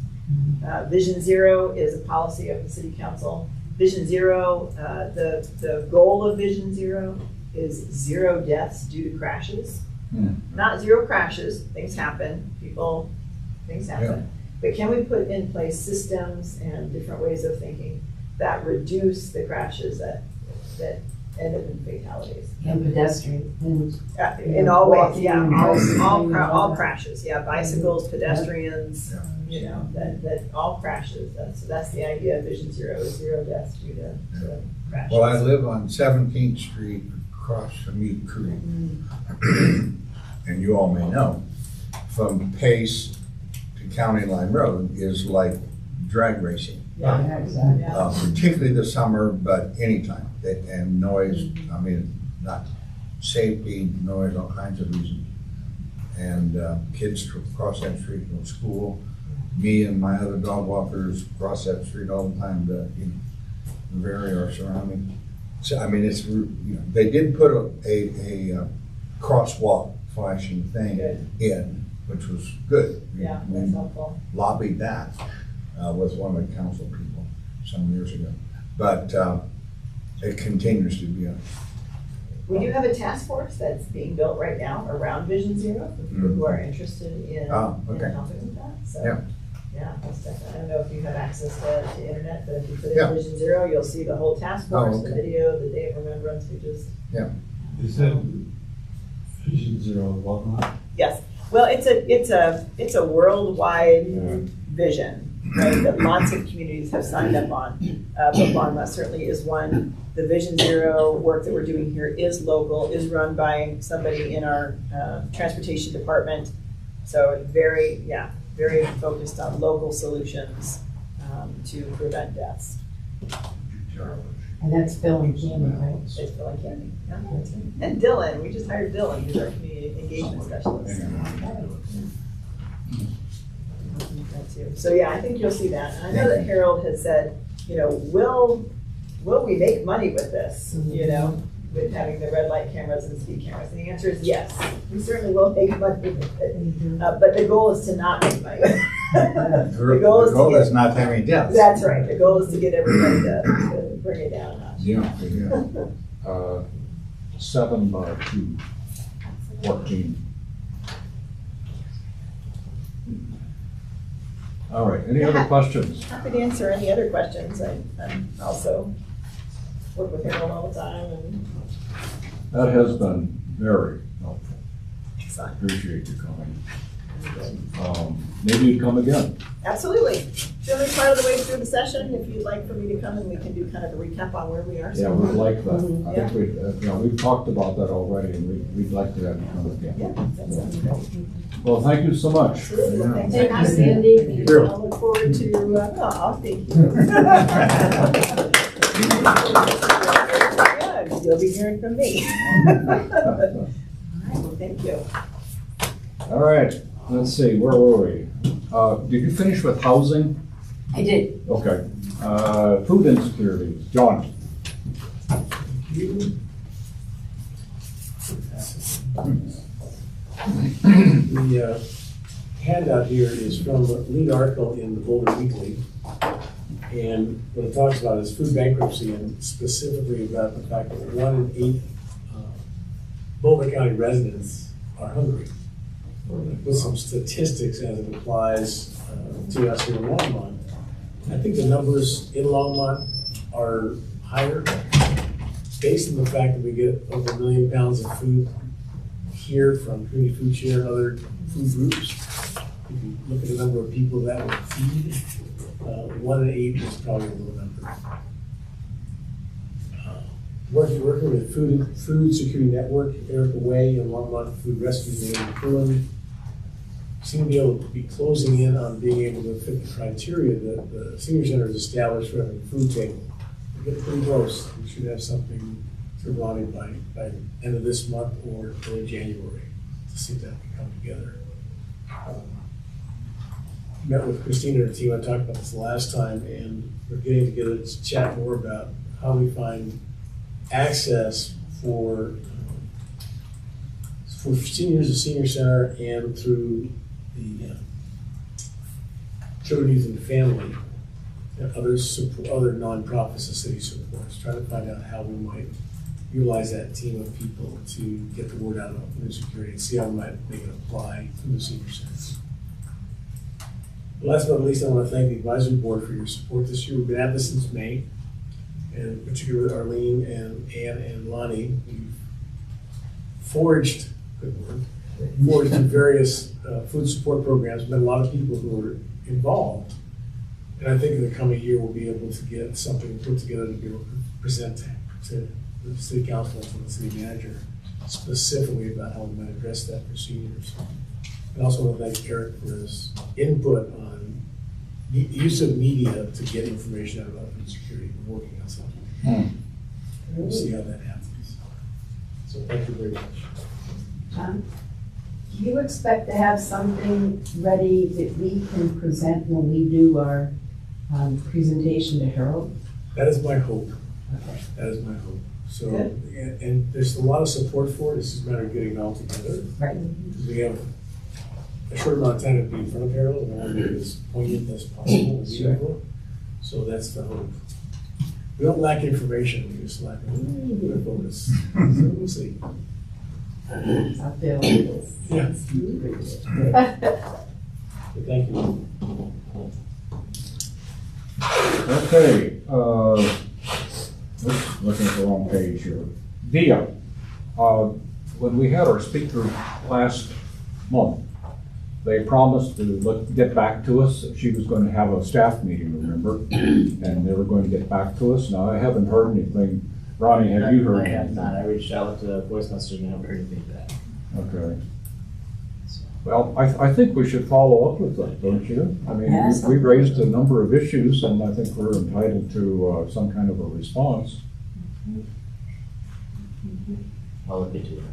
Vision Zero is a policy of the city council. Vision Zero, the goal of Vision Zero is 0 deaths due to crashes. Not 0 crashes, things happen, things happen. But can we put in place systems and different ways of thinking that reduce the crashes that end up in fatalities? And pedestrian, In all ways, yeah, walking, all crashes, yeah, bicycles, pedestrians, you know, that all crashes. That's the idea of Vision Zero, is 0 deaths due to crashes. Well, I live on 17th Street across from Mute Creek. And you all may know, from Pace to County Line Road is like drag racing. Yeah, exactly. Particularly this summer, but anytime. And noise, I mean, not safety, noise, all kinds of reasons. And kids cross that street from school. Me and my other dog walkers cross that street all the time to, you know, vary our surroundings. So, I mean, it's, you know, they did put a crosswalk flashing thing in, which was good. Yeah, We that's helpful. lobbied that with one of the council people some years ago. But it continues to be a. We do have a task force that's being built right now around Vision Zero for people who are interested in helping with that. So, yeah, that's definitely. I don't know if you have access to internet, but if you put in Vision Zero, you'll see the whole task force, the video, the Day of Remembrance. We just Is that Vision Zero Longmont? Yes. Well, it's a worldwide vision, right, that lots of communities have signed up on. But Longmont certainly is one. The Vision Zero work that we're doing here is local, is run by somebody in our transportation department. So very focused on local solutions to prevent deaths. And that's Phil and Candy, right? It's Phil and Candy. Yeah, that's right. And Dylan, we just hired Dylan, who's our community engagement specialist. That too. So yeah, I think you'll see that. And I know that Harold has said, you know, will we make money with this? You know, with having the red light cameras and speed cameras? And the answer is yes. We certainly will make money with it. But the goal is to not make money with it. The goal is not to have any deaths. That's right. The goal is to get everybody to bring it down a notch. Yeah. 7 by 2, 14. All right, any other questions? Happy to answer any other questions. I'm also work with Harold all the time. And That has been very helpful. excellent. Appreciate you coming. Maybe you'd come again. Absolutely. Generally part of the way through the session, if you'd like for me to come and we can do kind of a recap on where we are. Yeah, we'd like that. I think we've talked about that already, and we'd like to have you come again. Yeah, that sounds great. Well, thank you so much. Absolutely. Well, thanks. Thank you, Sandy. I look forward to, Oh, thank you. Good. You'll be hearing from me. All right, well, thank you. All right, let's see, where were we? Did you finish with housing? I did. Okay. Food insecurity, John. The handout here is from a lead article in the Boulder Weekly. And what it talks about is food bankruptcy, and specifically about the fact that 1 in 8 Boulder County residents are hungry. With some statistics as it applies to us here in Longmont. I think the numbers in Longmont are higher based on the fact that we get over 1 million pounds of food here from community food share and other food groups. If you look at the number of people that would feed, 1 in 8 is probably a low number. Working with Food Security Network, Erica Way and Longmont Food Rescue in Quillen seem to be able to be closing in on being able to fit the criteria that the senior center has established for having a food table. We're getting pretty close. We should have something surrounded by end of this month or early January to see if that can come together. Met with Christina and her team. I talked about this last time, and we're getting together to chat more about how we find access for seniors, the senior center, and through the Children, Youth, and Family, and other nonprofits the city supports, try to find out how we might utilize that team of people to get the word out about food security and see how we might make it apply to the senior centers. Last but not least, I want to thank the advisory board for your support this year. We've been at this since May, and particularly with Arlene and Ann and Lonnie, we've forged, good word, forged in various food support programs. There's been a lot of people who are involved. And I think in the coming year, we'll be able to get something put together to be able to present to the city council and the city manager specifically about how we might address that for seniors. And also want to thank Eric for his input on the use of media to get information out about food security. We're working on something. We'll see how that happens. So thank you very much. John, do you expect to have something ready that we can present when we do our presentation to Harold? That is my hope. Okay. That is my hope. So, Good. and there's a lot of support for it. It's just a matter of getting it all together. Right. Because we have a short amount of time to be in front of Harold, and I want to make it as poignant as possible and meaningful. So that's the hope. We don't lack information, we just lack a little bit of focus. So we'll see. I feel this. Yeah. But thank you. Okay, looking at the wrong page here. Dia, when we had our speaker last month, they promised to get back to us. She was going to have a staff meeting, remember? And they were going to get back to us. Now, I haven't heard anything. Ronnie, have you heard I have anything? not. I reached out to a voice message and I haven't heard anything back. Okay. Well, I think we should follow up with that, don't you? I mean, Yes. we raised a number of issues, and I think we're entitled to some kind of a response. I'll look into it.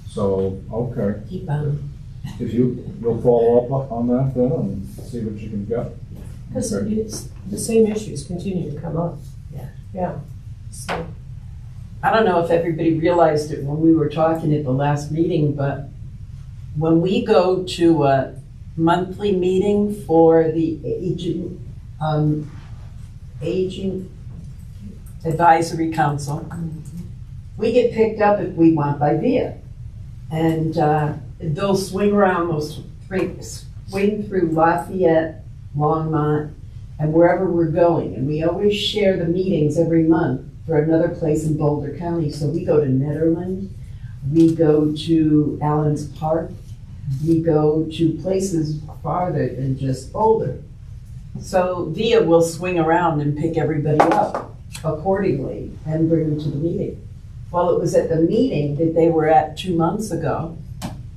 So, okay. Keep on. If you'll follow up on that then and see what you can get. Because Okay. it's, the same issues continue to come up. Yeah. Yeah. So, I don't know if everybody realized it when we were talking at the last meeting, but when we go to a monthly meeting for the Aging Advisory Council, we get picked up if we want by VIA. And they'll swing around, swing through Lafayette, Longmont, and wherever we're going. And we always share the meetings every month for another place in Boulder County. So we go to Netherland, we go to Allen's Park, we go to places farther than just Boulder. So VIA will swing around and pick everybody up accordingly and bring them to the meeting. Well, it was at the meeting that they were at 2 months ago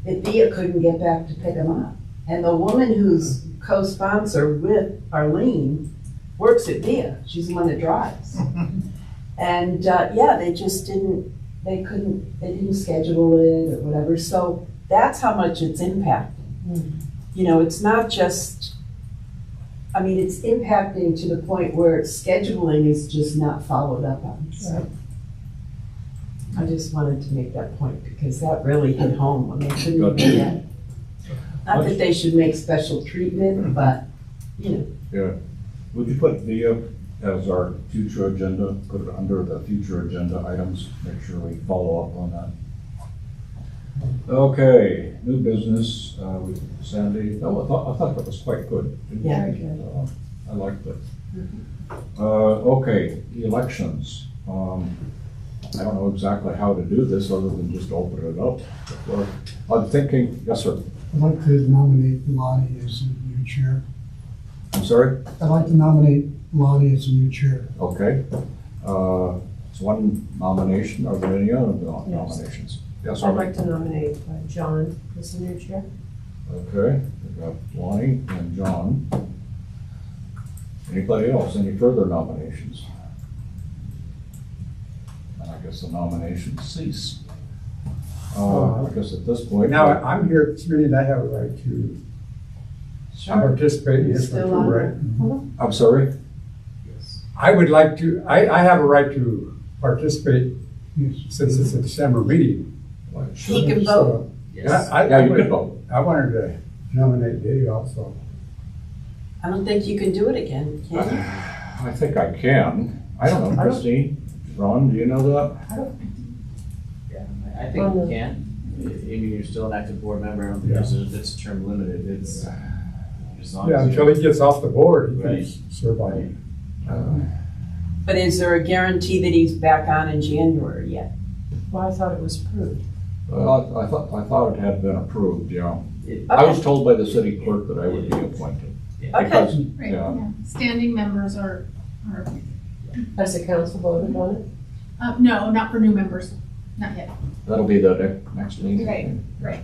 that VIA couldn't get back to pick them up. And the woman who's co-sponsor with Arlene works at VIA. She's the one that drives. And yeah, they just didn't schedule it or whatever. So that's how much it's impacting. You know, it's not just, I mean, it's impacting to the point where scheduling is just not followed up on. So I just wanted to make that point because that really hit home when they couldn't do that. Not that they should make special treatment, but, you know. Yeah. Would you put VIA as our future agenda, put it under the future agenda items, make sure we follow up on that? Okay, new business with Sandy. Oh, I thought that was quite good. Yeah. I liked it. Okay, elections. I don't know exactly how to do this other than just open it up. I'm thinking, yes, sir. I'd like to nominate Lonnie as the new chair. I'm sorry? I'd like to nominate Lonnie as the new chair. Okay. It's one nomination. Are there any other nominations? Yes, I'd sir. like to nominate John as the new chair. Okay, we got Lonnie and John. Anybody else? Any further nominations? And I guess the nominations cease. I guess at this point. Now, I'm here at this meeting, I have a right to participate in this Still one, on? right? I'm sorry? I would like to, I have a right to participate since it's a December meeting. He can vote. Yes. Yeah, you can vote. I wanted to nominate Dave also. I don't think you can do it again, can you? I think I can. I don't know, Christine, Ron, do you know that? I think you can. I mean, you're still an active board member. I don't think it's term limited. It's as long Yeah, as until he gets off the board, he Right. can serve on it. But is there a guarantee that he's back on in January yet? Well, I thought it was approved. Well, I thought it had been approved, yeah. It- I was told by the city clerk that I would be appointed. Okay. Because, Right, yeah, yeah. Standing members are appointed. Has the council voted on it? No, not for new members, not yet. that'll be the next meeting. Right, right.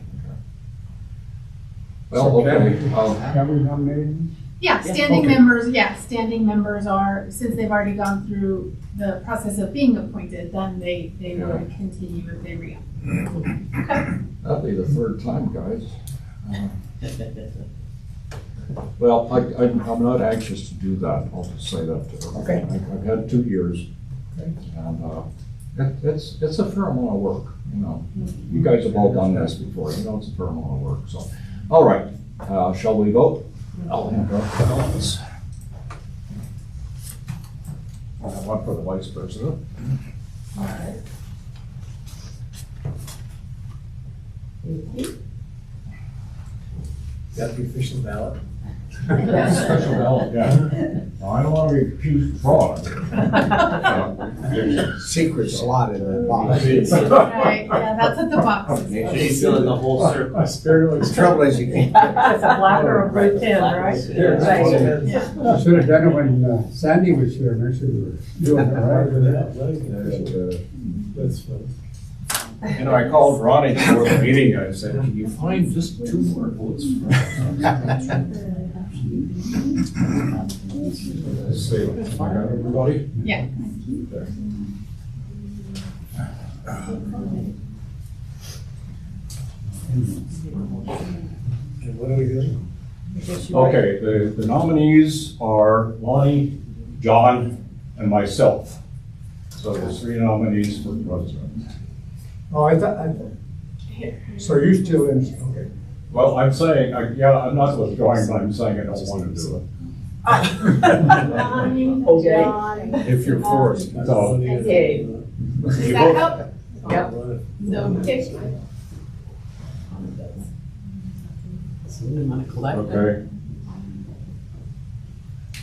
Well, okay, Have we nominated? Yeah, standing Okay. members, standing members are, since they've already gone through the process of being appointed, then they would continue if they re. that'll be the third time, guys. Well, I'm not anxious to do that, I'll just say that. Okay. I've had 2 years, and it's a fair amount of work, you know. You guys have all done this before, you know it's a fair amount of work, so. All right, shall we vote? I'll hand out the ballots. I have one for the vice president. Got the official ballot? Special ballot, yeah. Now, I don't want to be accused of fraud. Secret slot in the box. Right, yeah, that's at the box. Make sure you fill in the whole circle. The trouble is you can't. It's a black or a blue pen, right? I should have done it when Sandy was here, make sure we were doing it right. That's fun. You know, I called Ronnie before the meeting, I said, can you find just 2 more votes? Let's see, I got everybody? Yeah. And what are we doing? Okay, the nominees are Lonnie, John, and myself. So there's 3 nominees for president. Oh, I thought, so you're still in, okay. Well, I'm saying, I'm not withdrawing, but I'm saying I don't want to do it. Okay. If you're forced, so. Okay. Does You that vote. help? Yep. So, if, So we want to collect them? Okay.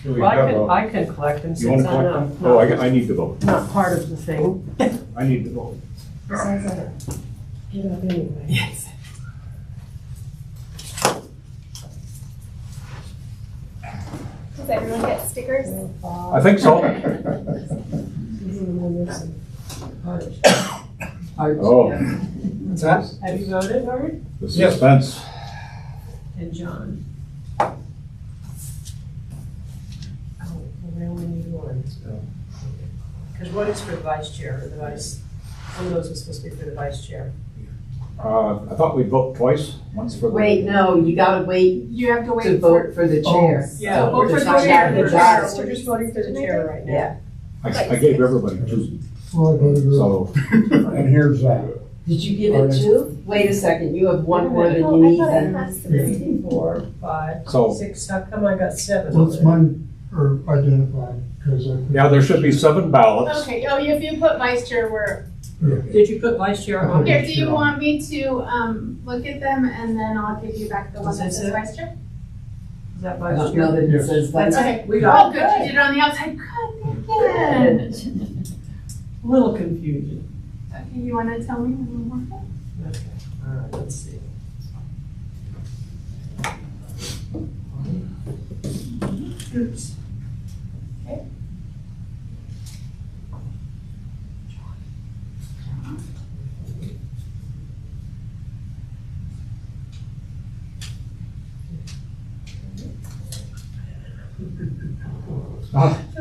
Do we Well, have a- I can collect them You want since to I'm collect them? Oh, I need to vote. not part of the thing. I need to vote. Besides, I get up anyway. Yes. Does everyone get stickers? I think so. Oh, What's that? Have you voted, Art? the suspense. And John? Oh, well, we only need one. Because what is for the vice chair, or the vice, one of those was supposed to be for the vice chair. I thought we'd vote twice, once for the. Wait, no, you gotta wait you have to to wait vote for the chair. Yeah, So we're vote just for the chair. voting for the chair. We're just voting for the chair right now. Yeah. I gave everybody 2, Well, I voted early. so. And here's that. Did you give it 2? Wait a second, you have one more than you Oh, I need thought I then. had 16. 4, 5, So- 6, how come I got 7? What's mine, or identified, because I. Yeah, there should be 7 ballots. okay, if you put vice chair, we're, Did you put vice chair on? here, do you want me to, look at them and then I'll give you back the one that Is says it? vice chair? Is that I vice don't know chair? that it says That's that. Okay. We got Oh, it. good, you did it on the outside, good, thank you. Little confusion. Okay, you wanna tell me when we're working? Okay, all right, let's see. Oops.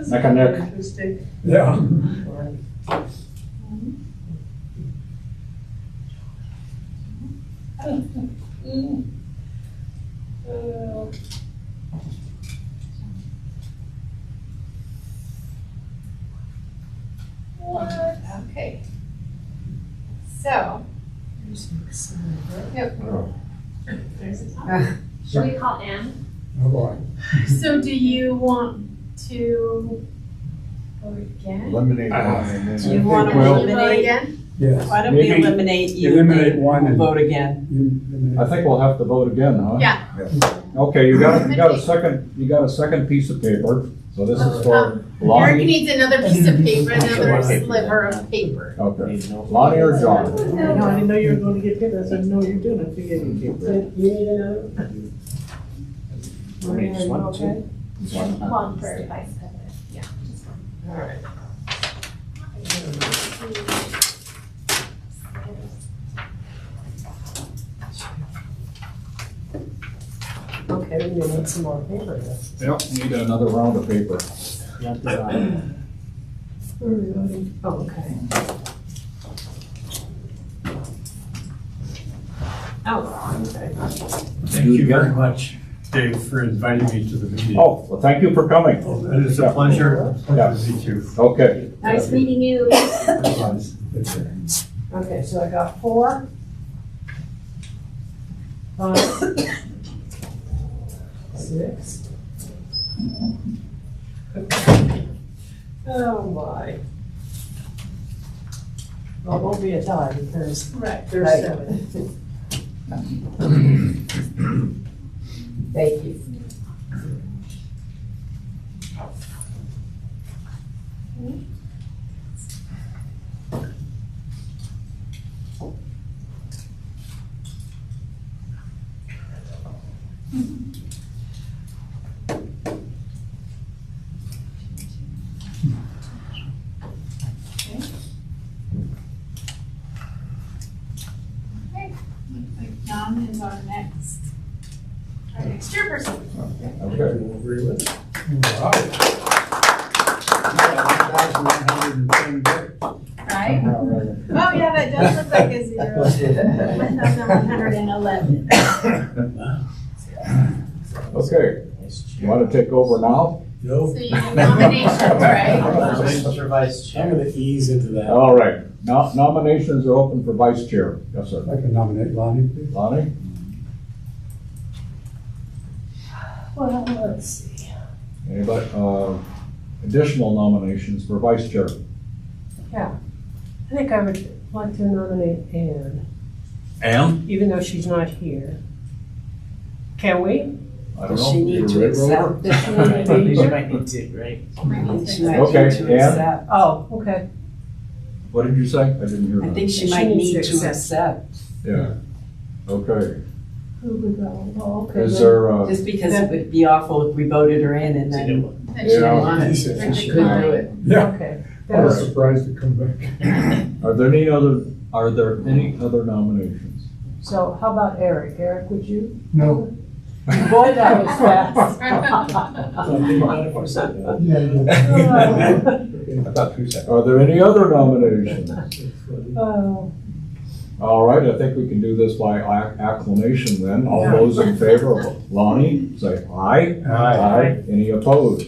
Neck and neck. Interesting. Yeah. Okay. So, yep, Oh. Should we call Ann? Oh, boy. So do you want to vote again? Eliminate one and Do you then. want to Well- Vote eliminate? again? Yes. Why don't we Maybe eliminate you? eliminate one and- Vote again. I think we'll have to vote again, huh? Yeah. Okay, you got a second piece of paper, so this is for Eric Lonnie. needs another piece of paper, another sliver of paper. Okay, Need no- Lonnie or John? No, I didn't know you were going to get paper. I said, no, you're doing it. You need another? I mean, just one, Okay. two. Just one, huh? One for vice president, yeah, just one. All right. Okay, we need some more paper. Yep, need another round of paper. You have to, uh, Where are we voting? Oh, okay. Oh, okay. Thank you very much, Dave, for inviting me to the meeting. Oh, well, thank you for coming. It is a pleasure to meet you. Okay, Nice meeting you. Okay, so I got 4, 5, 6. Oh, my. Well, it won't be a tie because there's Right. 7. Thank you. Okay, looks like John is our next chairperson. okay. Agree with it. Wow. 1,110 days. Right? Oh, yeah, that does look like a 0. 1,111. Okay, you want to take over now? No, So you have nominations, right? Nominations for vice I'm chair. gonna ease into that. All right, now nominations are open for vice chair. Yes, sir. I'd like to nominate Lonnie, please. Lonnie? Well, let's see. Anybody, additional nominations for vice chair? Yeah. I think I would like to nominate Anne, Ann? even though she's not here. Can we? I don't Does know. she need You to read over? accept? Does she need to be You here? might need to, right? She might need Okay, to Ann? accept. Oh, okay. What did you say? I didn't hear I that. think she She might needs need to to accept. accept, Yeah. Okay. Who we go? Oh, okay. Is then. there, just because it would be awful if we voted her in and then That she she didn't Yeah. want it. She said She couldn't do it. Yeah, Okay. I was Then- surprised to come back. are there any other nominations? So how about Eric? Eric, would you? No, Boy, that was fast. So I'm thinking about it for a second. yeah, yeah. About 2 seconds. Are there any other nominations? Oh, All right, I think we can do this by acclamation then. All Yeah. those in favor of Lonnie, say aye. Aye. Any opposed?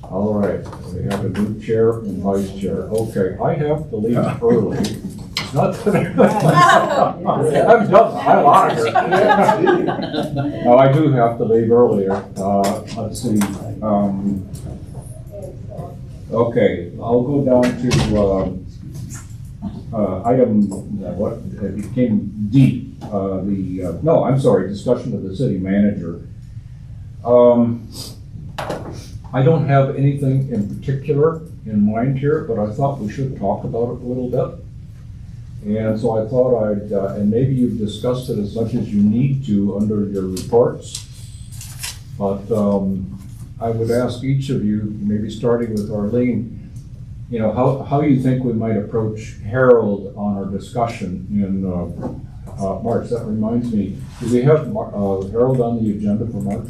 All right, we have a new chair and vice chair. Okay, I have to leave early. It's not that I'm done, I'm out of here. No, I do have to leave earlier. Let's see. Okay, I'll go down to, item, what, it became D, no, I'm sorry, discussion of the city manager. I don't have anything in particular in mind here, but I thought we should talk about it a little bit. And so I thought I'd, and maybe you've discussed it as much as you need to under your reports, but I would ask each of you, maybe starting with Arlene, you know, how you think we might approach Harold on our discussion in March. That reminds me, do we have Harold on the agenda for March?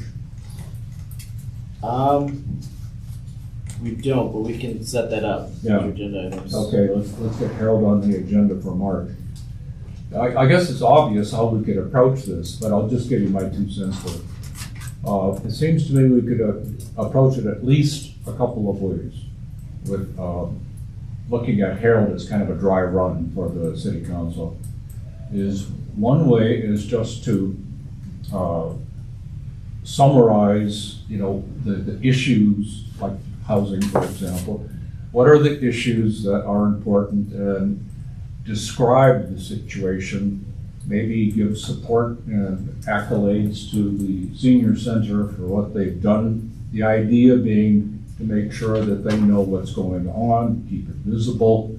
We don't, but we can set that up. Yeah. Future agenda items. Okay, let's get Harold on the agenda for March. I guess it's obvious how we could approach this, but I'll just give you my 2 cents worth. It seems to me we could approach it at least a couple of ways with looking at Harold as kind of a dry run for the city council. One way is just to summarize, the issues, like housing, for example. What are the issues that are important, and describe the situation, maybe give support and accolades to the senior center for what they've done. The idea being to make sure that they know what's going on, keep it visible.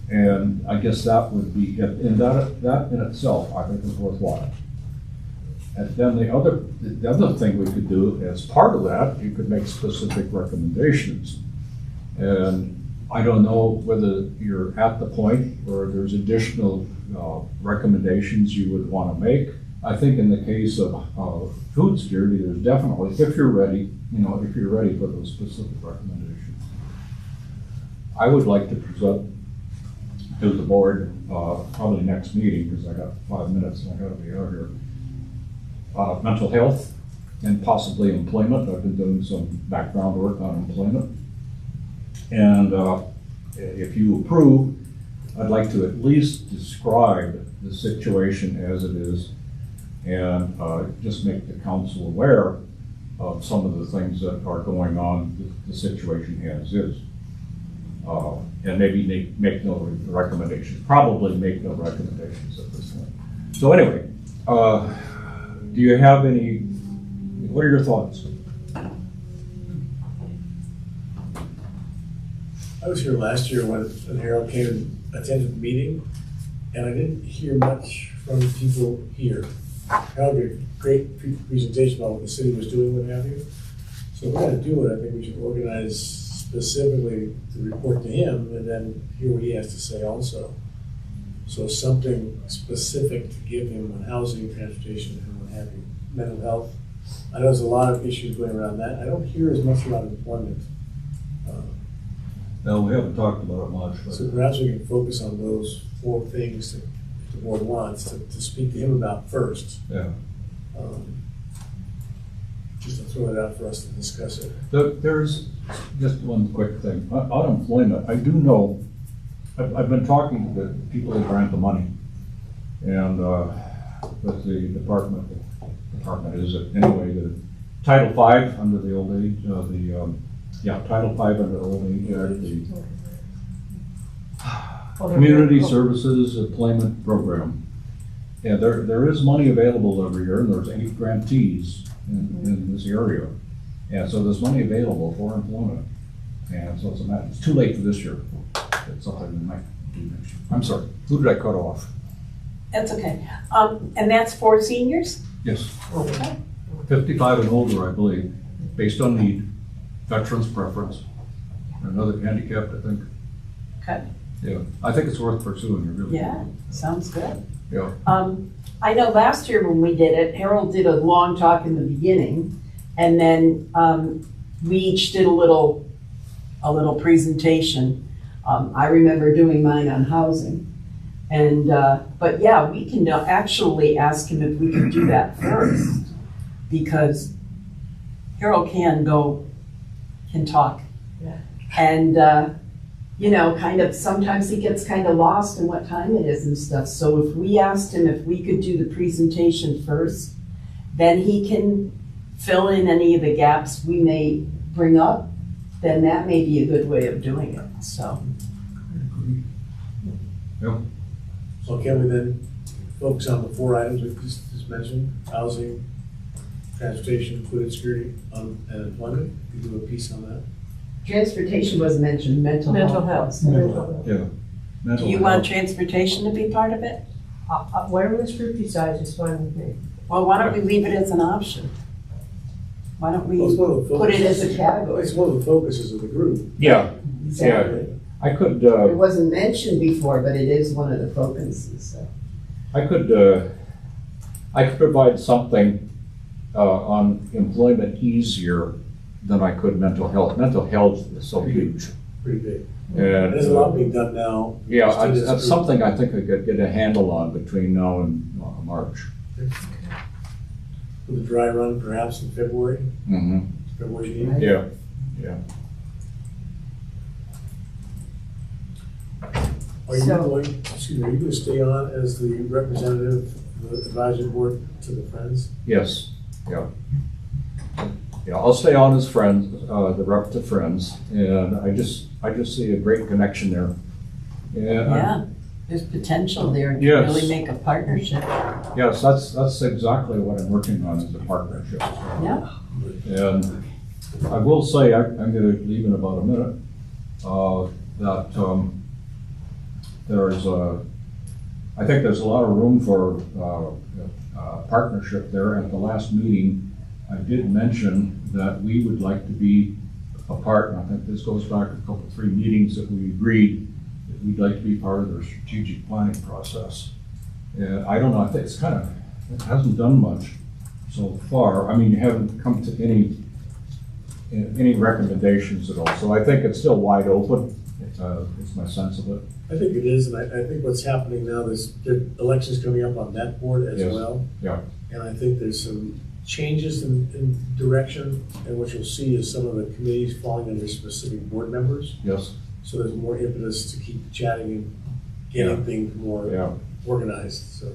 And I guess that would be it. And that in itself, I think, is worthwhile. And then the other thing we could do as part of that, you could make specific recommendations. And I don't know whether you're at the point where there's additional recommendations you would want to make. I think in the case of food security, there's definitely, if you're ready for those specific recommendations. I would like to present to the board, probably next meeting, because I got 5 minutes and I gotta be out here. Mental health and possibly employment. I've been doing some background work on employment. And if you approve, I'd like to at least describe the situation as it is and just make the council aware of some of the things that are going on, the situation as is. And maybe make no recommendations, probably make no recommendations at this point. So anyway, do you have what are your thoughts? I was here last year when Harold came and attended the meeting, and I didn't hear much from people here. Harold gave a great presentation about what the city was doing, what have you. So if we're gonna do it, I think we should organize specifically to report to him and then hear what he has to say also. So something specific to give him on housing, transportation, and what have you, mental health. I know there's a lot of issues going around that. I don't hear as much about employment. No, we haven't talked about it much. But So perhaps we can focus on those 4 things that the board wants to speak to him about first. yeah. Just to throw it out for us to discuss it. There's just one quick thing. Unemployment, I do know, I've been talking to the people that grant the money. And with the department is it, anyway, the Title V under the old age, Title V under the old age act, the Community Services Employment Program. Yeah, there is money available every year, and there's 8 grantees in this area. And so there's money available for employment. And so it's too late for this year. It's something we might do next year. I'm sorry, who did I cut off? That's okay. And that's for seniors? Yes, Okay. 55 and older, I believe, based on need, veterans preference, another handicapped, I think. Okay. Yeah, I think it's worth pursuing, it really. Yeah, sounds good. Yeah. I know last year when we did it, Harold did a long talk in the beginning, and then we each did a little presentation. I remember doing mine on housing. And, but yeah, we can actually ask him if we could do that first, because Harold can talk. Yeah. And, kind of, sometimes he gets kind of lost in what time it is and stuff. So if we asked him if we could do the presentation first, then he can fill in any of the gaps we may bring up, then that may be a good way of doing it, so. Yeah. So can we then focus on the 4 items we just mentioned, housing, transportation, food insecurity, and employment? Can you do a piece on that? Transportation was mentioned, mental health. Yeah. Do you want transportation to be part of it? Whatever this group decides is fine with me. Well, why don't we leave it as an option? Why don't we Well, it's one of the put it as a focuses- category? It's one of the focuses of the group. Yeah, Exactly. I could, It wasn't mentioned before, but it is one of the focuses, so. I could provide something on employment easier than I could mental health. Mental health is so huge. Pretty big. And There's a lot being done now. yeah, just in this that's group. something I think I could get a handle on between now and March. With a dry run perhaps in February, Mm-hmm. February 8th. Yeah, yeah. Are you So- going to stay on as the representative of the advisory board to the Friends? Yes, Yeah. Yeah, I'll stay on as friends, the rep to Friends, and I just see a great connection there. Yeah, there's potential there to Yes. really make a partnership. Yes, that's exactly what I'm working on, is a partnership. Yeah. And I will say, I'm gonna leave in about a minute, that I think there's a lot of room for partnership there. At the last meeting, I did mention that we would like to be a part, and I think this goes back a couple, 3 meetings that we agreed that we'd like to be part of their strategic planning process. And I don't know, I think it hasn't done much so far. I mean, you haven't come to any recommendations at all, so I think it's still wide open. It's my sense of it. I think it is, and I think what's happening now, there's elections coming up on that board as Yes. well. Yeah. And I think there's some changes in direction, and what you'll see is some of the committees falling under specific board members. Yes. So there's more impetus to keep chatting and getting things more Yeah. organized, so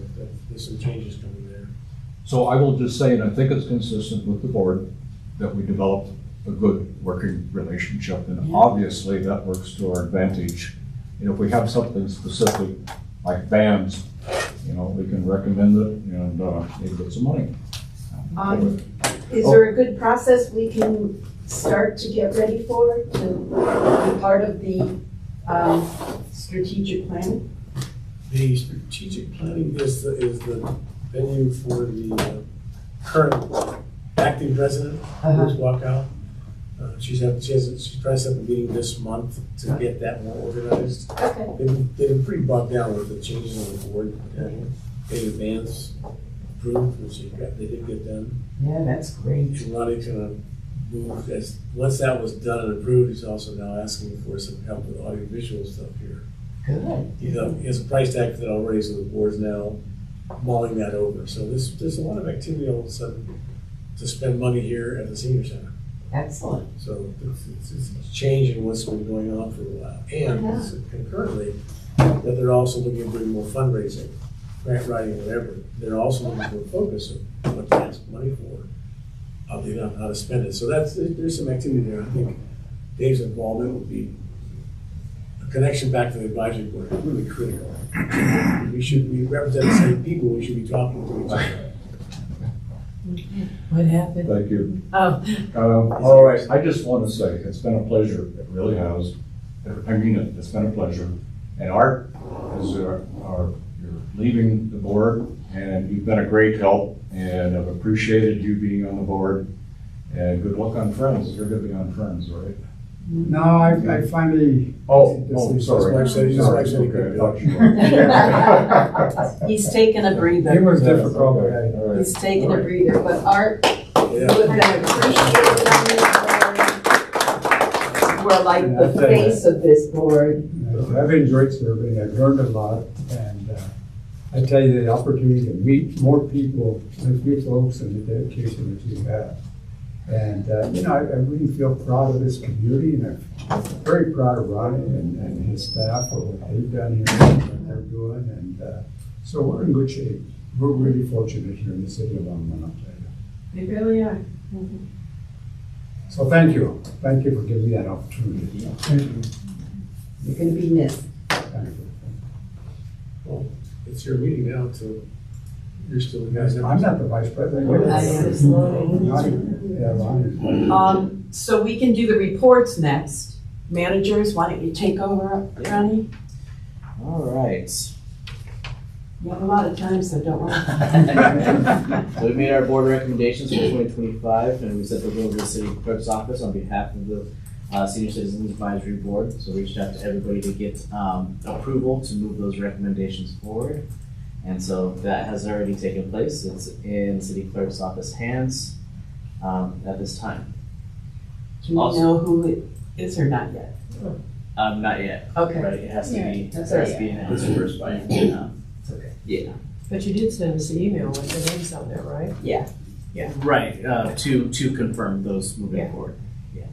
there's some changes coming there. So I will just say, and I think it's consistent with the board, that we developed a good working relationship, and obviously that works to our advantage. You know, if we have something specific, like bands, you know, we can recommend it and maybe get some money. Is there a good process we can start to get ready for, to be part of the strategic planning? The strategic planning is the venue for the current acting president, Liz Walkout. She's trying to set the meeting this month to get that more organized. Okay. They've been pretty bogged down with the changes on the board. David Vance approved, which they did get done. Yeah, that's great. Ronnie's gonna move, once that was done and approved, he's also now asking for some help with audiovisual stuff here. Good. He has a price tag for that already, so the board's now mulling that over. So there's a lot of activity all of a sudden to spend money here at the senior center. Excellent. So it's changing what's been going on for a while. And concurrently, that they're also looking at doing more fundraising, grant writing, whatever. They're also looking for a focus of what to ask money for, how to spend it. So there's some activity there. I think Dave's involvement would be a connection back to the advisory board, really critical. We represent the same people, we should be talking to each other. What happened? Thank you. Oh. All right, I just want to say, it's been a pleasure, it really has. I mean it, it's been a pleasure. And Art, you're leaving the board, and you've been a great help, and I've appreciated you being on the board. And good luck on Friends, you're gonna be on Friends, right? No, I finally. Sorry. His wife said he Okay, I could thought you were. He's taking a breather. It was difficult, Okay, all right. He's taking a breather, but Art, you Yeah. have been appreciated on this board. You are like the face of this board. I've enjoyed serving, I've learned a lot, and I tell you, the opportunity to meet more people, like you folks, and the dedication that you have. And, I really feel proud of this community, and I'm very proud of Ronnie and his staff for what they've done here, and what they're doing, and so we're in good shape. We're really fortunate here in the city of Longmont, I'll tell you. They really are. So thank you for giving me that opportunity. Thank you. You're gonna be missed. Thank you. Well, it's your meeting now, so you're still the guys. I'm not the vice president. I am. Ronnie. So we can do the reports next. Managers, why don't you take over, Ronnie? All right. You have a lot of time, so don't worry. So we made our board recommendations for 2025, and we sent them over to the city clerk's office on behalf of the Senior Citizens Advisory Board. So we reached out to everybody to get approval to move those recommendations forward. And so that has already taken place. It's in city clerk's office hands at this time. Do we know who it is or not yet? Not yet. Okay. Right, it has to be, That's it has to be announced first by, It's okay. yeah. But you did send us an email with the names on there, right? Yeah. Right, to confirm those moving Yeah. forward. Yeah.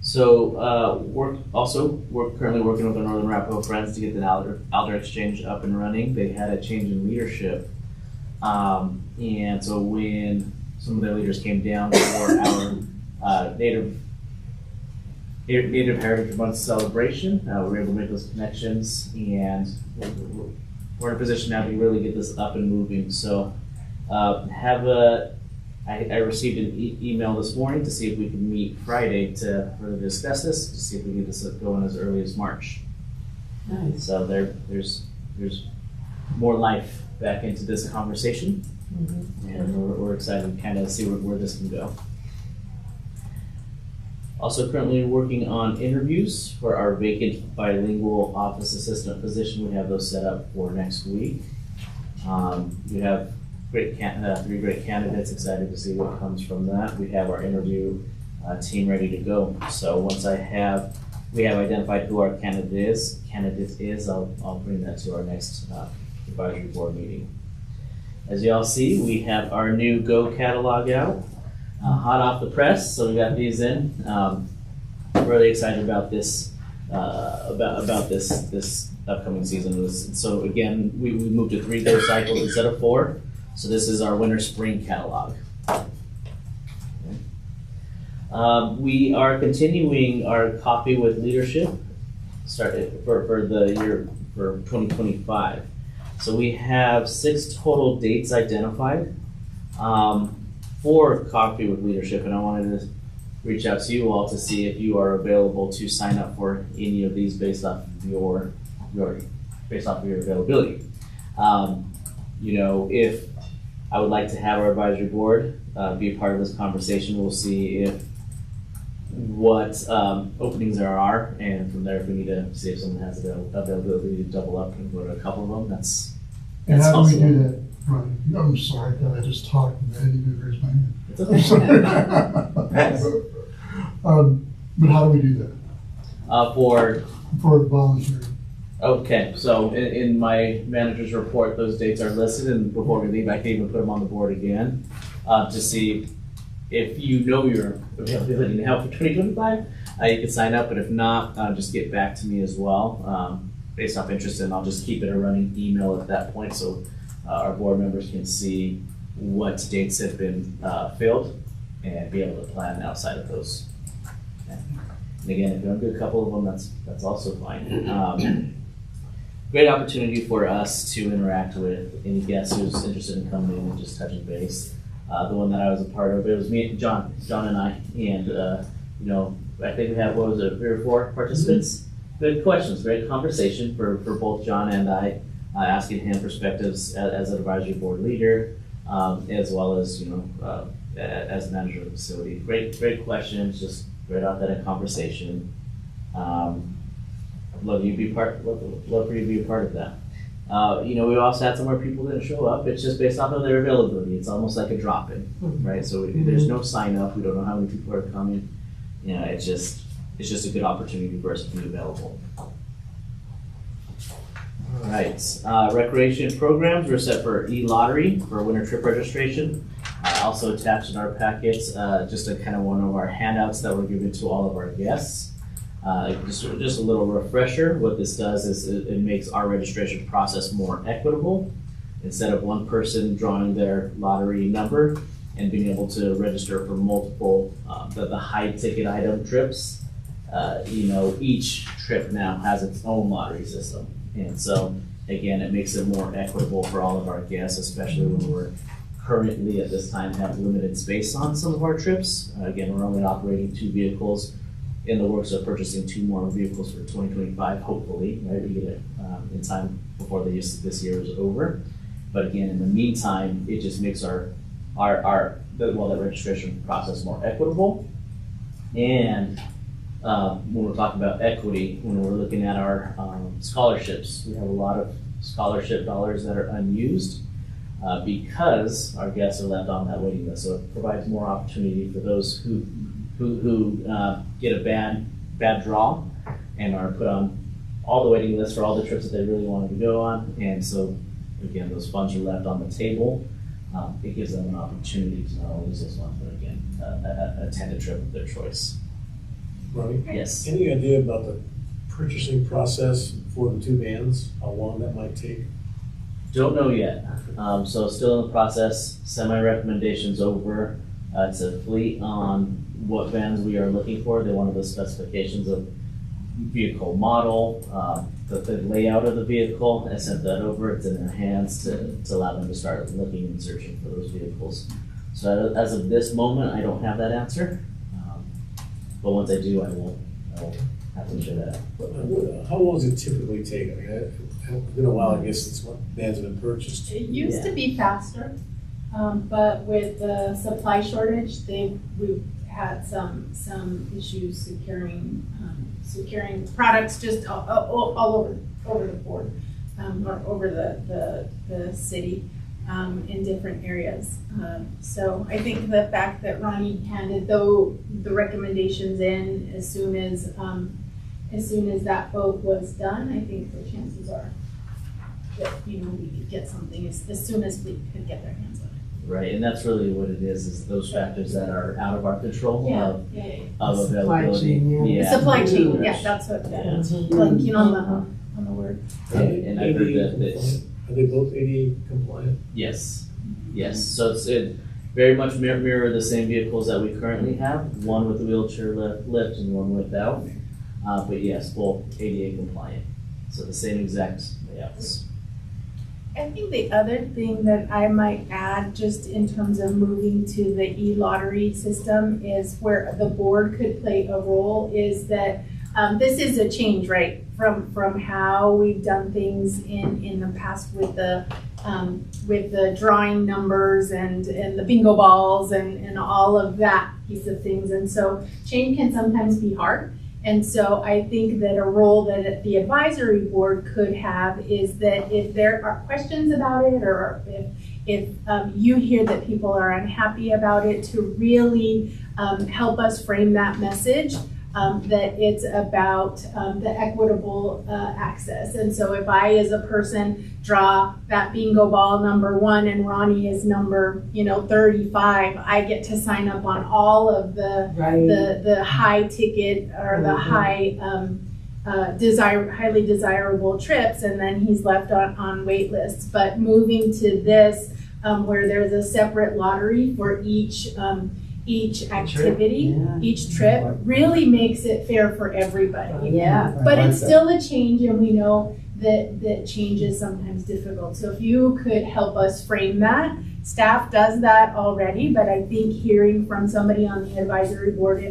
So, we're currently working with our Northern Arapahoe friends to get the Alder Exchange up and running. They had a change in leadership. And so when some of their leaders came down for our Native Heritage Month celebration. We were able to make those connections, and we're in a position now to really get this up and moving. So I received an email this morning to see if we can meet Friday to further discuss this, to see if we can get this going as early as March. Nice. So there's more life back into this conversation, and we're excited to kind of see where this can go. Also currently working on interviews for our vacant bilingual office assistant position. We have those set up for next week. We have three great candidates, excited to see what comes from that. We have our interview team ready to go. So once we have identified who our candidate is, I'll bring that to our next advisory board meeting. As you all see, we have our new Go catalog out. Hot off the press, so we got these in. Really excited about this, about this upcoming season. So again, we moved to 3-day cycles instead of 4. So this is our winter-spring catalog. We are continuing our Coffee with Leadership, started for the year for 2025. So we have 6 total dates identified. For Coffee with Leadership, and I wanted to reach out to you all to see if you are available to sign up for any of these based off of your availability. If I would like to have our advisory board be a part of this conversation, we'll see what openings there are, and from there, if we need to see if someone has availability to double up and go to a couple of them, that's And how do we awesome. do that, Ronnie? I'm sorry, I just talked and I didn't even raise my hand. It's I'm okay. sorry. But how do we do that? For volunteering? Okay, so in my manager's report, those dates are listed, and before we leave, I can even put them on the board again to see if you know your availability now for 2025. You can sign up, but if not, just get back to me as well based off interest, and I'll just keep it a running email at that point so our board members can see what dates have been filled and be able to plan outside of those. And again, if you want to do a couple of them, that's also fine. Great opportunity for us to interact with any guest who's interested in coming in and just touching base. The one that I was a part of, it was me, John and I, and I think we had, 3 or 4 participants. Good questions, great conversation for both John and I, asking him perspectives as an advisory board leader, as well as as manager of the facility. Great questions, just great authentic conversation. Love for you to be a part of that. We also had some more people that show up. It's just based off of their availability. It's almost like a drop-in, right? So there's no sign up. We don't know how many people are coming. It's just a good opportunity for us to be available. All right, recreation programs. We're set for e-lottery for winter trip registration. Also attached in our packets, just a kind of one of our handouts that we're giving to all of our guests. Just a little refresher. What this does is it makes our registration process more equitable. Instead of one person drawing their lottery number and being able to register for multiple the high ticket item trips, each trip now has its own lottery system. And so again, it makes it more equitable for all of our guests, especially when we're currently at this time have limited space on some of our trips. Again, we're only operating 2 vehicles. In the works of purchasing 2 more vehicles for 2025, hopefully, right? We get it in time before this year is over. But again, in the meantime, it just makes that registration process more equitable. And when we're talking about equity, when we're looking at our scholarships, we have a lot of scholarship dollars that are unused because our guests are left on that waiting list. So it provides more opportunity for those who get a bad draw and are put on all the waiting lists for all the trips that they really wanted to go on. And so, again, those funds are left on the table. It gives them an opportunity to not only use those funds, but again, attend a trip of their choice. Ronnie? Yes. Any idea about the purchasing process for the 2 vans? How long that might take? Don't know yet. So still in the process, semi-recommendations over. It's a fleet on what vans we are looking for. They wanted the specifications of vehicle model, the layout of the vehicle. I sent that over. It's in their hands to allow them to start looking and searching for those vehicles. So as of this moment, I don't have that answer. But once I do, I will have to share that. How long does it typically take? I mean, it's been a while, I guess, since vans have been purchased. It used to be faster, but with the supply shortage, we've had some issues securing products just all over the board, or over the city, in different areas. So I think the fact that Ronnie handed the recommendations in as soon as that vote was done, I think the chances are that, we could get something as soon as we could get their hands on it. Right, and that's really what it is those factors that are out of our control of Supply availability. chain, yeah. Supply chain, yeah, that's what, blanking on the word. And I heard that Are they both ADA compliant? yes, so it very much mirror the same vehicles that we currently have, one with the wheelchair lift and one without. But yes, both ADA compliant, so the same exact layouts. I think the other thing that I might add, just in terms of moving to the e-lottery system, is where the board could play a role, is that this is a change, right, from how we've done things in the past with the drawing numbers and the bingo balls and all of that piece of things. And so change can sometimes be hard. And so I think that a role that the advisory board could have is that if there are questions about it, or if you hear that people are unhappy about it, to really help us frame that message, that it's about the equitable access. And so if I, as a person, draw that bingo ball number 1 and Ronnie is number 35, I get to sign up on all of the high ticket or the high highly desirable trips, and then he's left on wait lists. But moving to this, where there's a separate lottery for each activity, each trip, really makes it fair for everybody. Yeah. But it's still a change, and we know that change is sometimes difficult. So if you could help us frame that. Staff does that already, but I think hearing from somebody on the advisory board,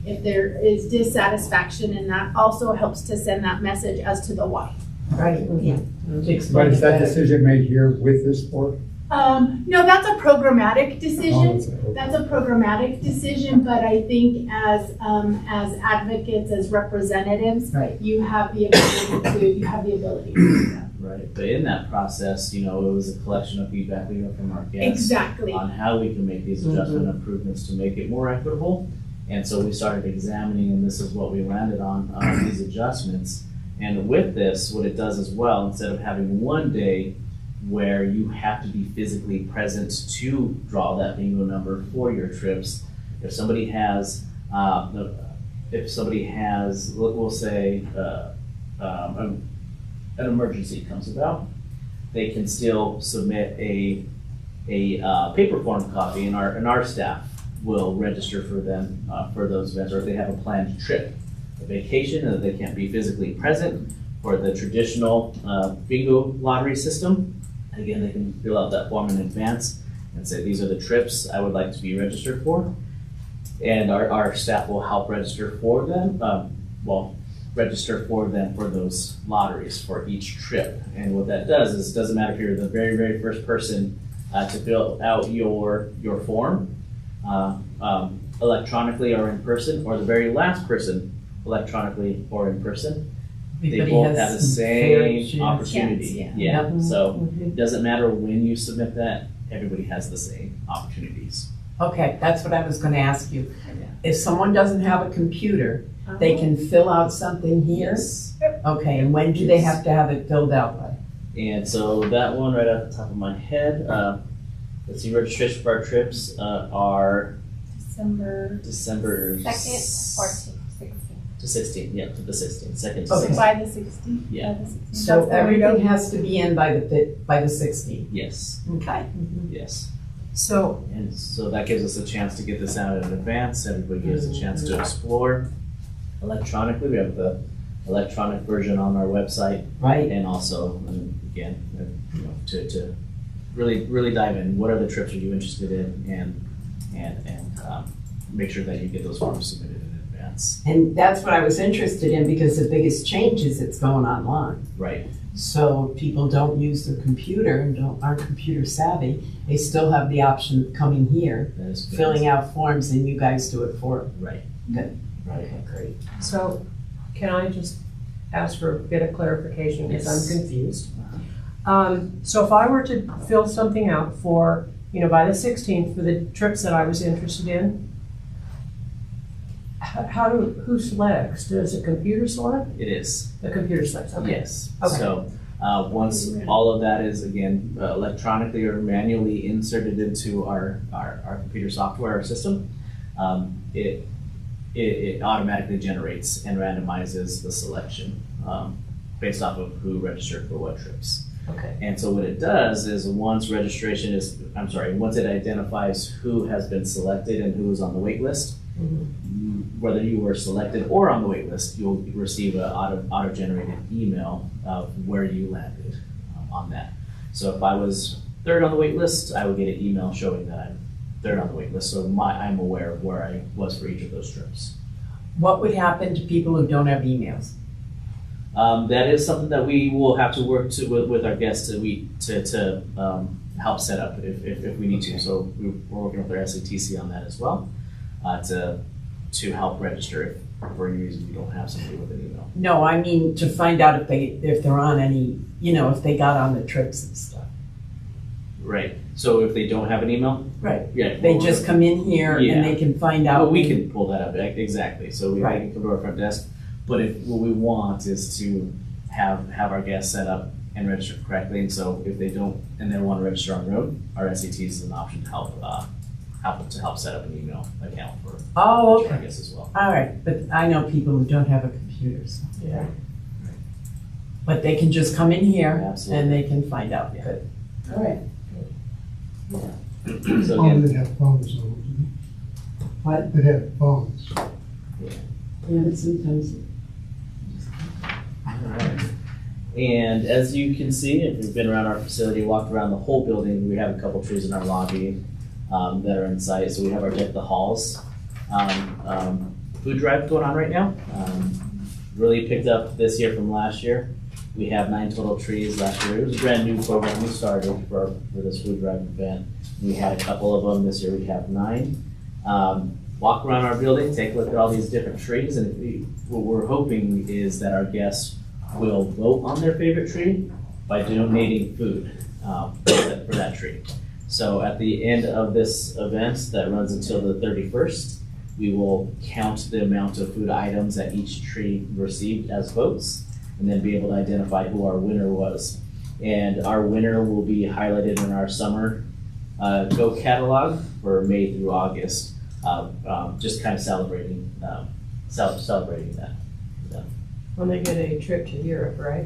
if there is dissatisfaction, and that also helps to send that message as to the why. Right, yeah. But is that decision made here with this board? No, that's a programmatic decision. Oh, That's a programmatic decision, but I think as advocates, as representatives, Right. you have the ability to do that. Right, but in that process, it was a collection of feedback we got from our guests. Exactly. On how we can make these adjustment improvements to make it more equitable. And so we started examining, and this is what we landed on, these adjustments. And with this, what it does as well, instead of having one day where you have to be physically present to draw that bingo number for your trips, if somebody has, we'll say, an emergency comes about, they can still submit a paper form copy, and our staff will register for them for those events, or if they have a planned trip, a vacation, and they can't be physically present for the traditional bingo lottery system. Again, they can fill out that form in advance and say, these are the trips I would like to be registered for. And our staff will help register for them, register for them for those lotteries for each trip. And what that does is, it doesn't matter if you're the very, very first person to fill out your form electronically or in person, or the very last person electronically or in person. They both have the same opportunity. Yeah. So it doesn't matter when you submit that, everybody has the same opportunities. Okay, that's what I was gonna ask you. If someone doesn't have a computer, they can fill out something here? Yes. Okay, and when do they have to have it filled out by? And so that one right off the top of my head, let's see, registration for our trips are December December 2nd, 14th, 16th. To 16, yeah, to the 16th, second to Okay. 16th. By the 16th? Yeah. By the 16th. So That's the window. everything has to be in by the 16th. Yes, Okay. yes. So, And so that gives us a chance to get this out in advance, everybody gives a chance to explore electronically. We have the electronic version on our website, Right? and also, again, you know, to really dive in, what are the trips are you interested in, and make sure that you get those forms submitted in advance. And that's what I was interested in, because the biggest change is it's going online. Right, So people don't use their computer and aren't computer savvy. They still have the option of coming here, that is good. filling out forms, and you guys do it for them. Right. Good. Right. Okay, great. so can I just ask for a bit of clarification because Yes. I'm confused? So if I were to fill something out for, by the 16th for the trips that I was interested in, who selects? Does the computer select? It is. The computer selects, okay. Yes. Okay. So, once all of that is, again, electronically or manually inserted into our computer software system, it automatically generates and randomizes the selection based off of who registered for what trips. Okay. And so what it does is once it identifies who has been selected and who is on the wait list, whether you were selected or on the wait list, you'll receive an auto-generated email of where you landed on that. So if I was third on the wait list, I would get an email showing that I'm third on the wait list, so I'm aware of where I was for each of those trips. What would happen to people who don't have emails? That is something that we will have to work with our guests to help set up if we need to. So we're working with our SATC on that as well, to help register if for any reason you don't have somebody with an email. No, I mean to find out if they're on any, if they got on the trips and stuff. Right. So if they don't have an email, Right. yeah, They just come in here Yeah. and they can find out. well, we can pull that up exactly. So we Right. can come to our front desk. But what we want is to have our guests set up and register correctly. And so if they don't and they want to register on their own, our SATs is an option to help set up an email account for Oh, our okay. guests as well. All right, but I know people who don't have a computer, so. Yeah. But they can just come in here Absolutely. and they can find out. Yeah. Good. All right. So Oh, again, they have phones though. What? They have phones. Yeah, but sometimes. and as you can see, if you've been around our facility, walked around the whole building, we have a couple trees in our lobby that are in sight. So we have our Deck the Halls food drive going on right now. Really picked up this year from last year. We have 9 total trees last year. It was a brand new program we started for this food drive event. We had a couple of them. This year we have 9. Walk around our building, take a look at all these different trees, and what we're hoping is that our guests will vote on their favorite tree by donating food for that tree. So at the end of this event that runs until the 31st, we will count the amount of food items that each tree received as votes, and then be able to identify who our winner was. And our winner will be highlighted in our summer Go catalog for May through August, just kind of celebrating that. When they get a trip to Europe, right?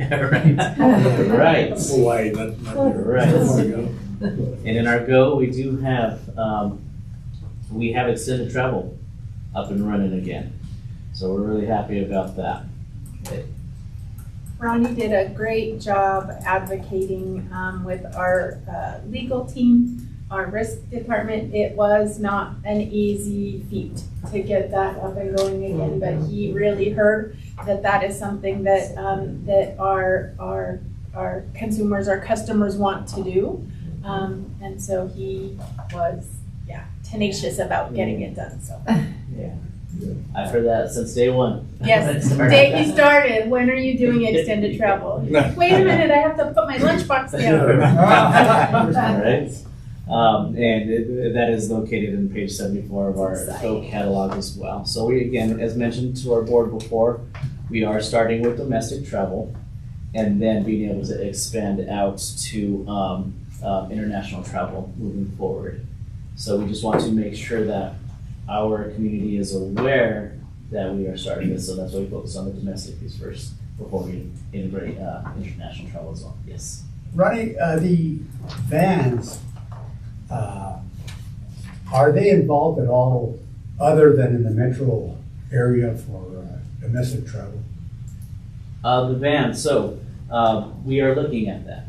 Right. Hawaii, not here. Right. There we go. And in our Go, we do have, we have extended travel up and running again. So we're really happy about that. Ronnie did a great job advocating with our legal team, our risk department. It was not an easy feat to get that up and going again, but he really heard that is something that that our consumers, our customers want to do, and so he was tenacious about getting it done. So I've heard that since day one. yes, the day he started. When are you doing extended travel? Wait a minute, I have to put my lunchbox down. Right. And that is located in page 74 of our Go catalog as well. So we, again, as mentioned to our board before, we are starting with domestic travel and then being able to expand out to international travel moving forward. So we just want to make sure that our community is aware that we are starting this, so that's why we focus on the domestic piece first before we integrate international travel as well. Yes. Ronnie, the vans, are they involved at all other than in the metro area for domestic travel? The van, so we are looking at that.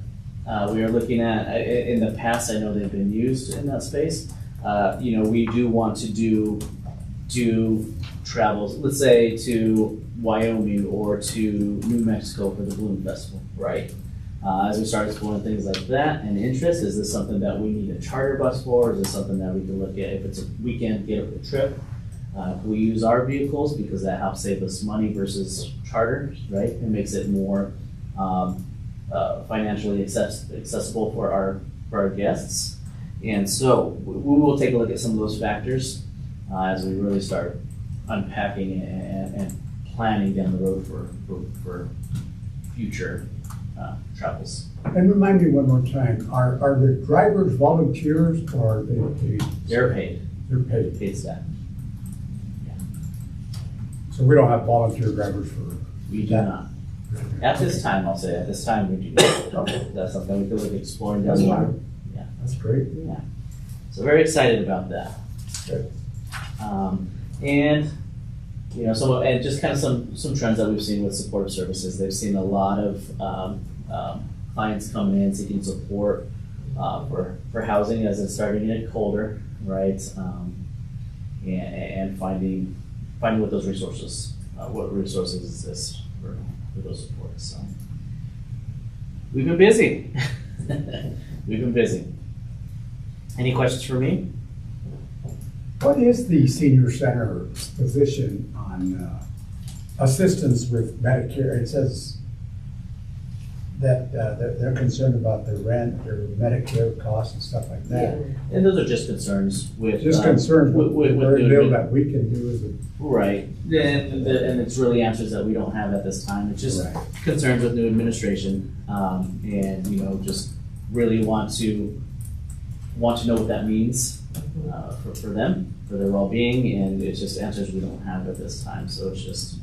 We are looking at, in the past, I know they've been used in that space. We do want to do travels, let's say to Wyoming or to New Mexico for the Balloon Festival, right? As we start exploring things like that and interest, is this something that we need a charter bus for? Is this something that we can look at if it's a weekend getaway trip? We use our vehicles because that helps save us money versus charters, right? It makes it more financially accessible for our guests. And so we will take a look at some of those factors as we really start unpacking and planning down the road for future travels. And remind me one more time, are the drivers volunteers or are they paid? They're paid. They're paid. Paid staff. So we don't have volunteer drivers for? We do not. At this time, I'll say, at this time, we do not. That's something we could look at exploring down the road. Yeah. That's great. Yeah. So very excited about that. Good. And and just kind of some trends that we've seen with supportive services. They've seen a lot of clients coming in seeking support for housing as it's starting to get colder, right? And finding what those resources, what resources exist for those supports. So we've been busy. We've been busy. Any questions for me? What is the senior center's position on assistance with Medicare? It says that they're concerned about their rent, their Medicare costs and stuff like that. And those are just concerns with Just concerns with very little new, that we can do as a. right. And it's really answers that we don't have at this time. It's just Right. concerns with new administration, and just really want to know what that means for them, for their well-being, and it's just answers we don't have at this time. So it's just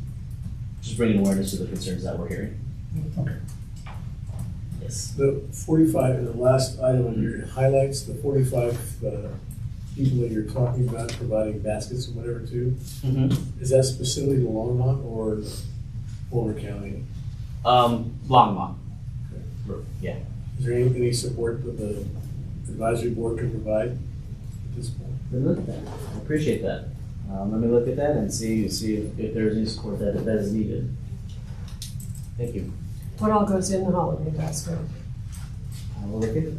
bringing awareness to the concerns that we're hearing. Okay. Yes. The 45, in the last item on your highlights, the 45 people that you're talking about providing baskets and whatever to, is that specifically to Longmont or Boulder County? Longmont. Yeah. Is there any support that the advisory board could provide at this point? Let me look at that. I appreciate that. Let me look at that and see if there's any support that is needed. Thank you. What all goes in the holiday basket? I will look at it.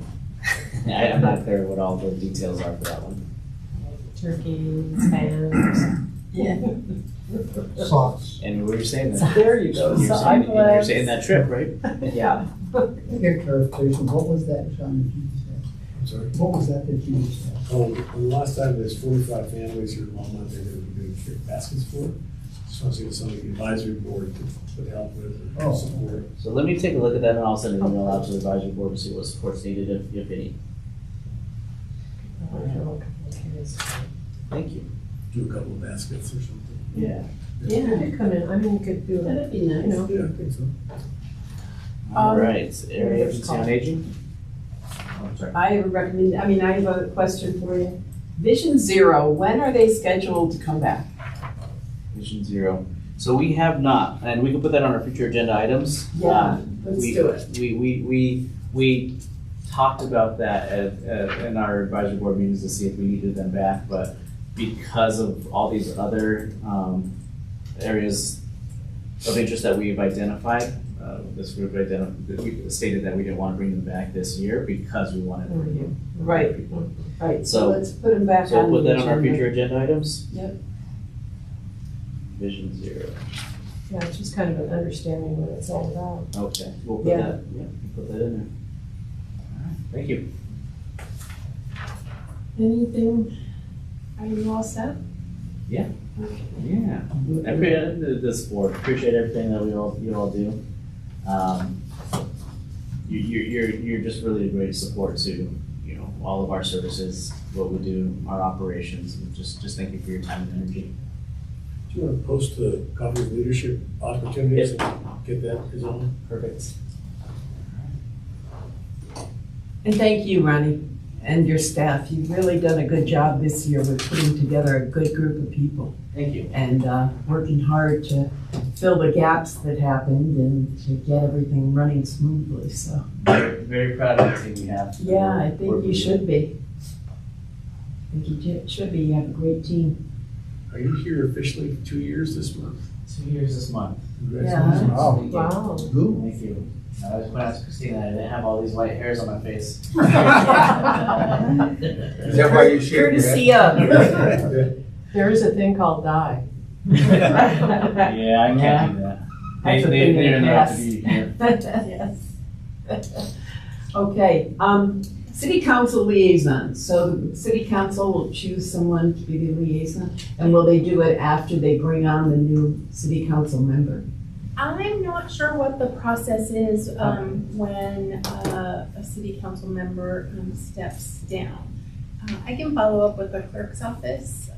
I'm not clear what all the details are for that one. Turkeys, fans. Yeah. Socks. And we were saying that. There you go. You're saying that trip, right? Yeah. Get clarification, what was that, John, that you just said? I'm sorry? What was that you just said? Oh, the last time there's 45 families here in Longmont they're going to be doing trip baskets for. Just want to see if something the advisory board could help with or support. So let me take a look at that and I'll send an email out to the advisory board to see what support's needed, if any. Thank you. Do a couple of baskets or something. Yeah. Yeah, you could come in, I mean, you could do it, That'd be nice. Yeah, I think so. All right, area agency on aging? Oh, I'm sorry. I have a question for you. Vision Zero, when are they scheduled to come back? Vision Zero. So we have not, and we can put that on our future agenda items. Yeah, let's we- do it. We talked about that in our advisory board meetings to see if we needed them back, but because of all these other areas of interest that we've identified, this group we stated that we didn't want to bring them back this year because we wanted to bring in Right. people. Right, So- so let's put them back So on we'll the put that on our agenda. future agenda items? Yep. Vision Zero. yeah, it's just kind of an understanding what it's all about. Okay, we'll put Yeah. that, we'll put that in there. All right, thank you. Anything, are you all set? Yeah. Yeah, I appreciate this board, appreciate everything that you all do. You're just really a great support to, all of our services, what we do, our operations, and just thank you for your time and energy. Do you want to post the coffee leadership opportunities and get that resolved? Perfect. And thank you, Ronnie, and your staff. You've really done a good job this year with putting together a good group of people Thank you. and working hard to fill the gaps that happened and to get everything running smoothly, so. Very, very proud of the team we have. Yeah, I We're think you should be. I think you should be. You have a great team. Are you here officially for 2 years this month? 2 years this month. Congratulations. Yeah. Wow. Thank you. I was going to ask Christina, I didn't have all these white hairs on my face. Is that why you shave your Courtesy head? of. There is a thing called dye. Yeah, I can't do that. That's a They thing they're they not pass. to be here. Yes. Okay, city council liaison. So the city council will choose someone to be the liaison, and will they do it after they bring on the new city council member? I'm not sure what the process is when a city council member steps down. I can follow up with the clerk's office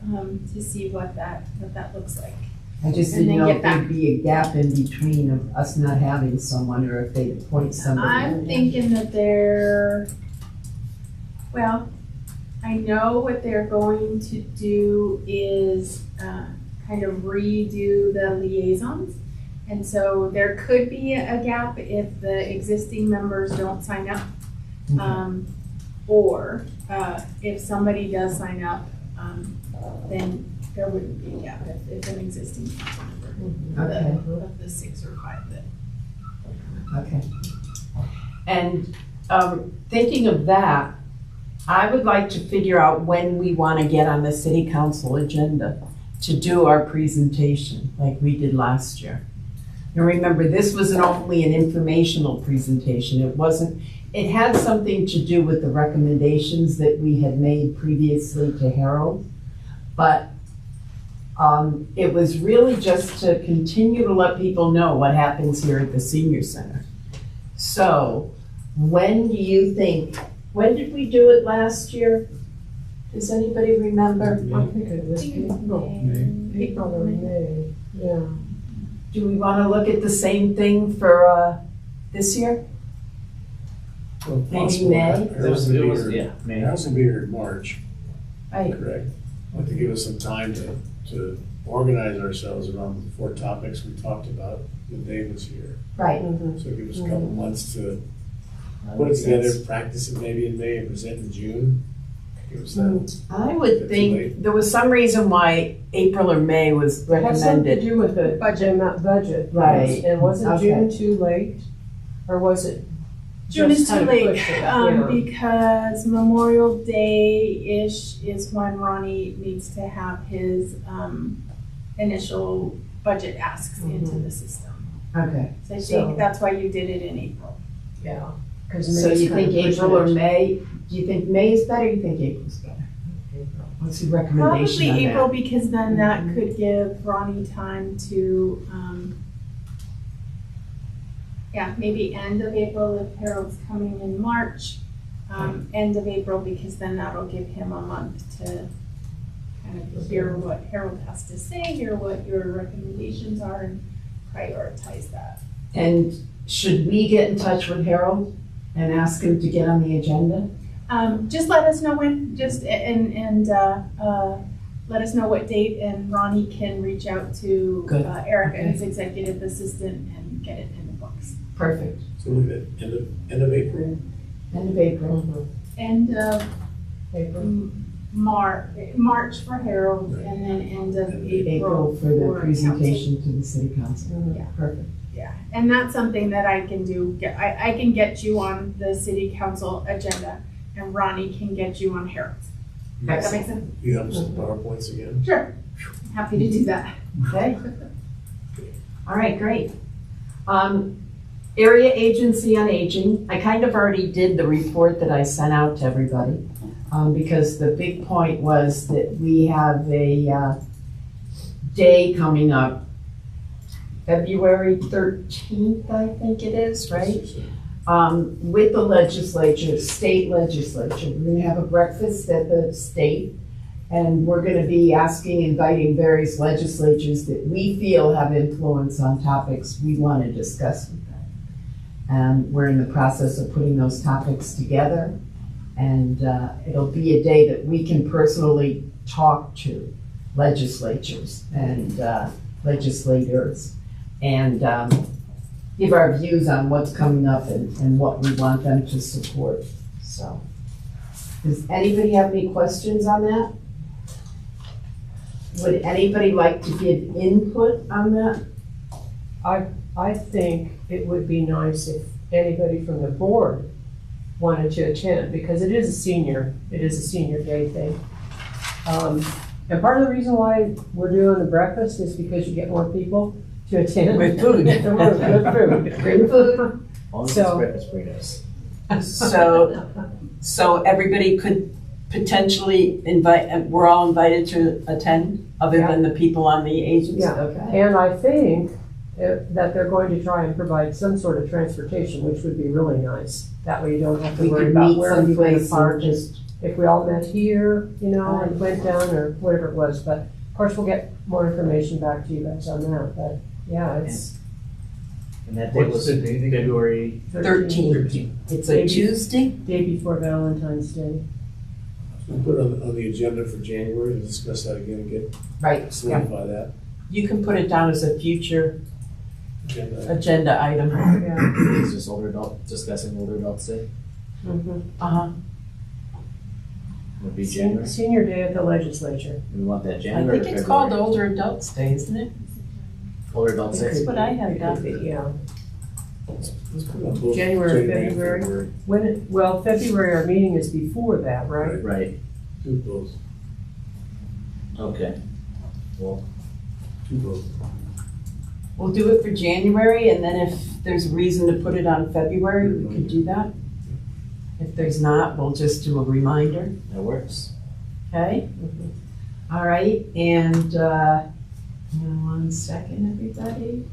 to see what that looks like. I just And didn't then know get if there'd back. be a gap in between of us not having someone, or if they'd appoint somebody. I'm thinking that well, I know what they're going to do is kind of redo the liaisons. And so there could be a gap if the existing members don't sign up. Or if somebody does sign up, then there wouldn't be a gap if an existing council member of the 6 or 5 that. Okay. And thinking of that, I would like to figure out when we want to get on the city council agenda to do our presentation like we did last year. Now remember, this was only an informational presentation. It had something to do with the recommendations that we had made previously to Harold, but it was really just to continue to let people know what happens here at the senior center. So when did we do it last year? Does anybody remember? I think it was April or May, yeah. Do we want to look at the same thing for this year? Well, Maybe possible. May? Harrison will be here- May. Harrison will be here in March, Right. correct? I'd like to give us some time to organize ourselves around the 4 topics we talked about when Dave was here. Right. So give us a couple months to That put it makes together, sense. practice it maybe in May and present in June. Give us that. I would think there was some reason why April or May was It has something to recommended. do with the budget. Right. And wasn't Okay. June too late? Or was it? June just is too kind of late, pushed it? Yeah. because Memorial Day-ish is when Ronnie needs to have his initial budget asks into the system. Okay. So I So- think that's why you did it in April. Yeah. 'Cause So May's you kind think of pushing April or it. May? Do you think May is better, or you think April's better? What's your recommendation Probably on April, that? because then that could give Ronnie time to, maybe end of April if Harold's coming in March. End of April, because then that'll give him a month to kind of hear what Harold has to say, hear what your recommendations are, and prioritize that. And should we get in touch with Harold and ask him to get on the agenda? Just let us know when, let us know what date, and Ronnie can reach out to Good. Erica, Okay. his executive assistant, and get it in the books. Perfect. So look at end of April. End of April. End of April. March for Harold, and then end of April April for the council. presentation to the city council. Yeah. Perfect. Yeah, and that's something that I can do. I can get you on the city council agenda, and Ronnie can get you on Harold's. Does that make sense? You have some PowerPoints again? Sure. Happy to do that. Okay. All right, great. Area Agency on Aging, I kind of already did the report that I sent out to everybody, because the big point was that we have a day coming up, February 13th, I think it is, right? With the legislature, state legislature. We're gonna have a breakfast at the state, And we're gonna be inviting various legislatures that we feel have influence on topics we want to discuss with them. And we're in the process of putting those topics together. And it'll be a day that we can personally talk to legislatures and legislators and give our views on what's coming up and what we want them to support. So, does anybody have any questions on that? Would anybody like to give input on that? I think it would be nice if anybody from the board wanted to attend, because it is a senior day thing. And part of the reason why we're doing the breakfast is because you get more people to attend. With food. With food. Great food. All this So- breakfast burritos. So everybody could potentially we're all invited to attend, other than the people on the agency? Yeah. Okay. And I think that they're going to try and provide some sort of transportation, which would be really nice. That way you don't have to We worry could about meet where you're going to someplace park. and just, If we all met here, and went down or whatever it was, but of course we'll get more information back to you guys on that, but yeah, it's And that day was February 13th. It's a Tuesday? day before Valentine's Day. We'll put it on the agenda for January to discuss that again and get, Right, solidify that you can put it down as a future agenda. agenda item. Yeah. It's just discussing older adults day. Mhm. Uh-huh. Would be January. Senior day at the legislature. We want that I January. think or it's called February? Older Adults Day, isn't it? Older adults day. That's what I have It could be, done. yeah. Let's put it on both January, and February. Well, February, our meeting is before that, right? Right, Two votes, okay. Well, two votes. We'll do it for January, and then if there's a reason to put it on February, we could do that. If there's not, we'll just do a reminder, that works. okay? All right, and, hang on 1 second, everybody.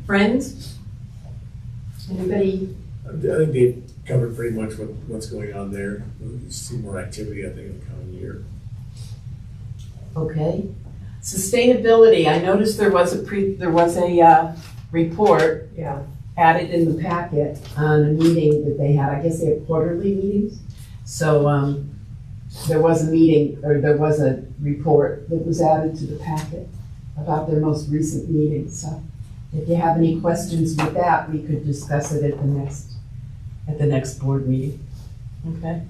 Friends? Anybody? I think they've covered pretty much what's going on there. We'll see more activity, I think, in the coming year. Okay. Sustainability, I noticed there was a report Yeah. added in the packet on a meeting that they had. I guess they have quarterly meetings. So, there was a meeting, or there was a report that was added to the packet about their most recent meeting. So if you have any questions with that, we could discuss it at the next board meeting. Okay?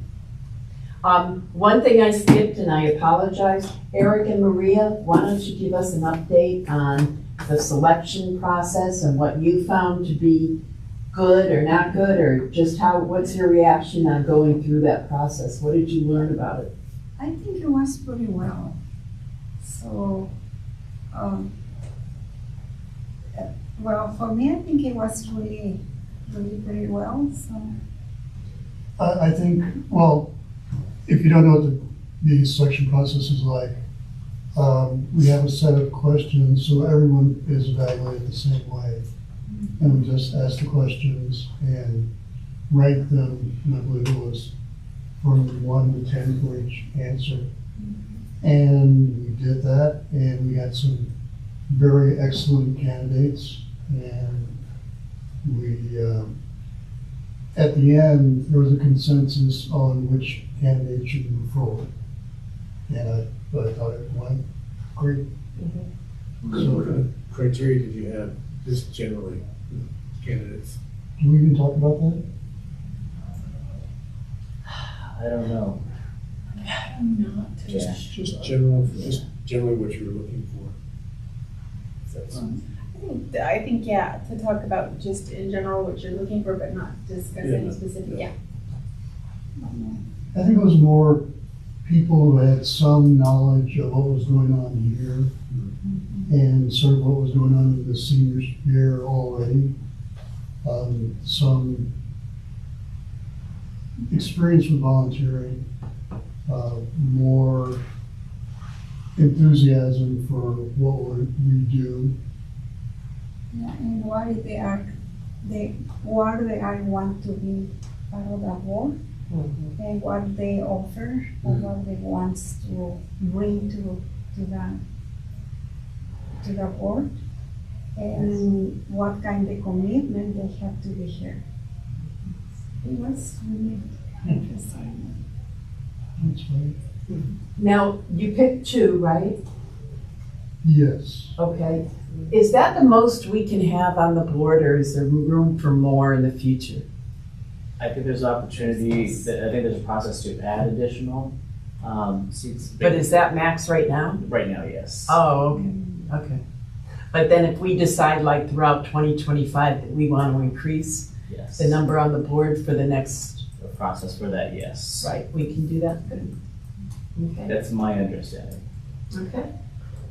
One thing I skipped, and I apologize, Eric and Maria, why don't you give us an update on the selection process and what you found to be good or not good, or just what's your reaction on going through that process? What did you learn about it? I think it was pretty well. So, well, for me, I think it was really pretty well, so. I think, well, if you don't know what the selection process is like, we have a set of questions, so everyone is evaluated the same way. And we just ask the questions and rank them, and I believe it was from 1 to 10 for each answer. And we did that, and we had some very excellent candidates, and we, at the end, there was a consensus on which candidate should move forward. And I thought it went great. So what kind of criteria did you have, just generally, candidates? Do we even talk about that? I don't know. Not. Yeah. Just generally what you were looking for. I think, yeah, to talk about just in general what you're looking for, but not discuss any Yeah. specific, yeah. I think it was more people who had some knowledge of what was going on here and sort of what was going on in the seniors here already. Some experience with volunteering, more enthusiasm for what we do. Yeah, and what they are want to be part of the board, and what they offer, or what they want to bring to the board, and what kind of commitment they have to be here. It was really interesting. That's right. Now, you picked two, right? Yes. Okay. Is that the most we can have on the board, or is there room for more in the future? I think there's opportunity, I think there's a process to add additional seats. But is that max right now? Right now, yes. Oh, okay, okay. But then if we decide like throughout 2025 that we want to increase Yes. the number on the board for the next, The process for that, yes. right, we can do that? Good. Okay. That's my understanding. Okay.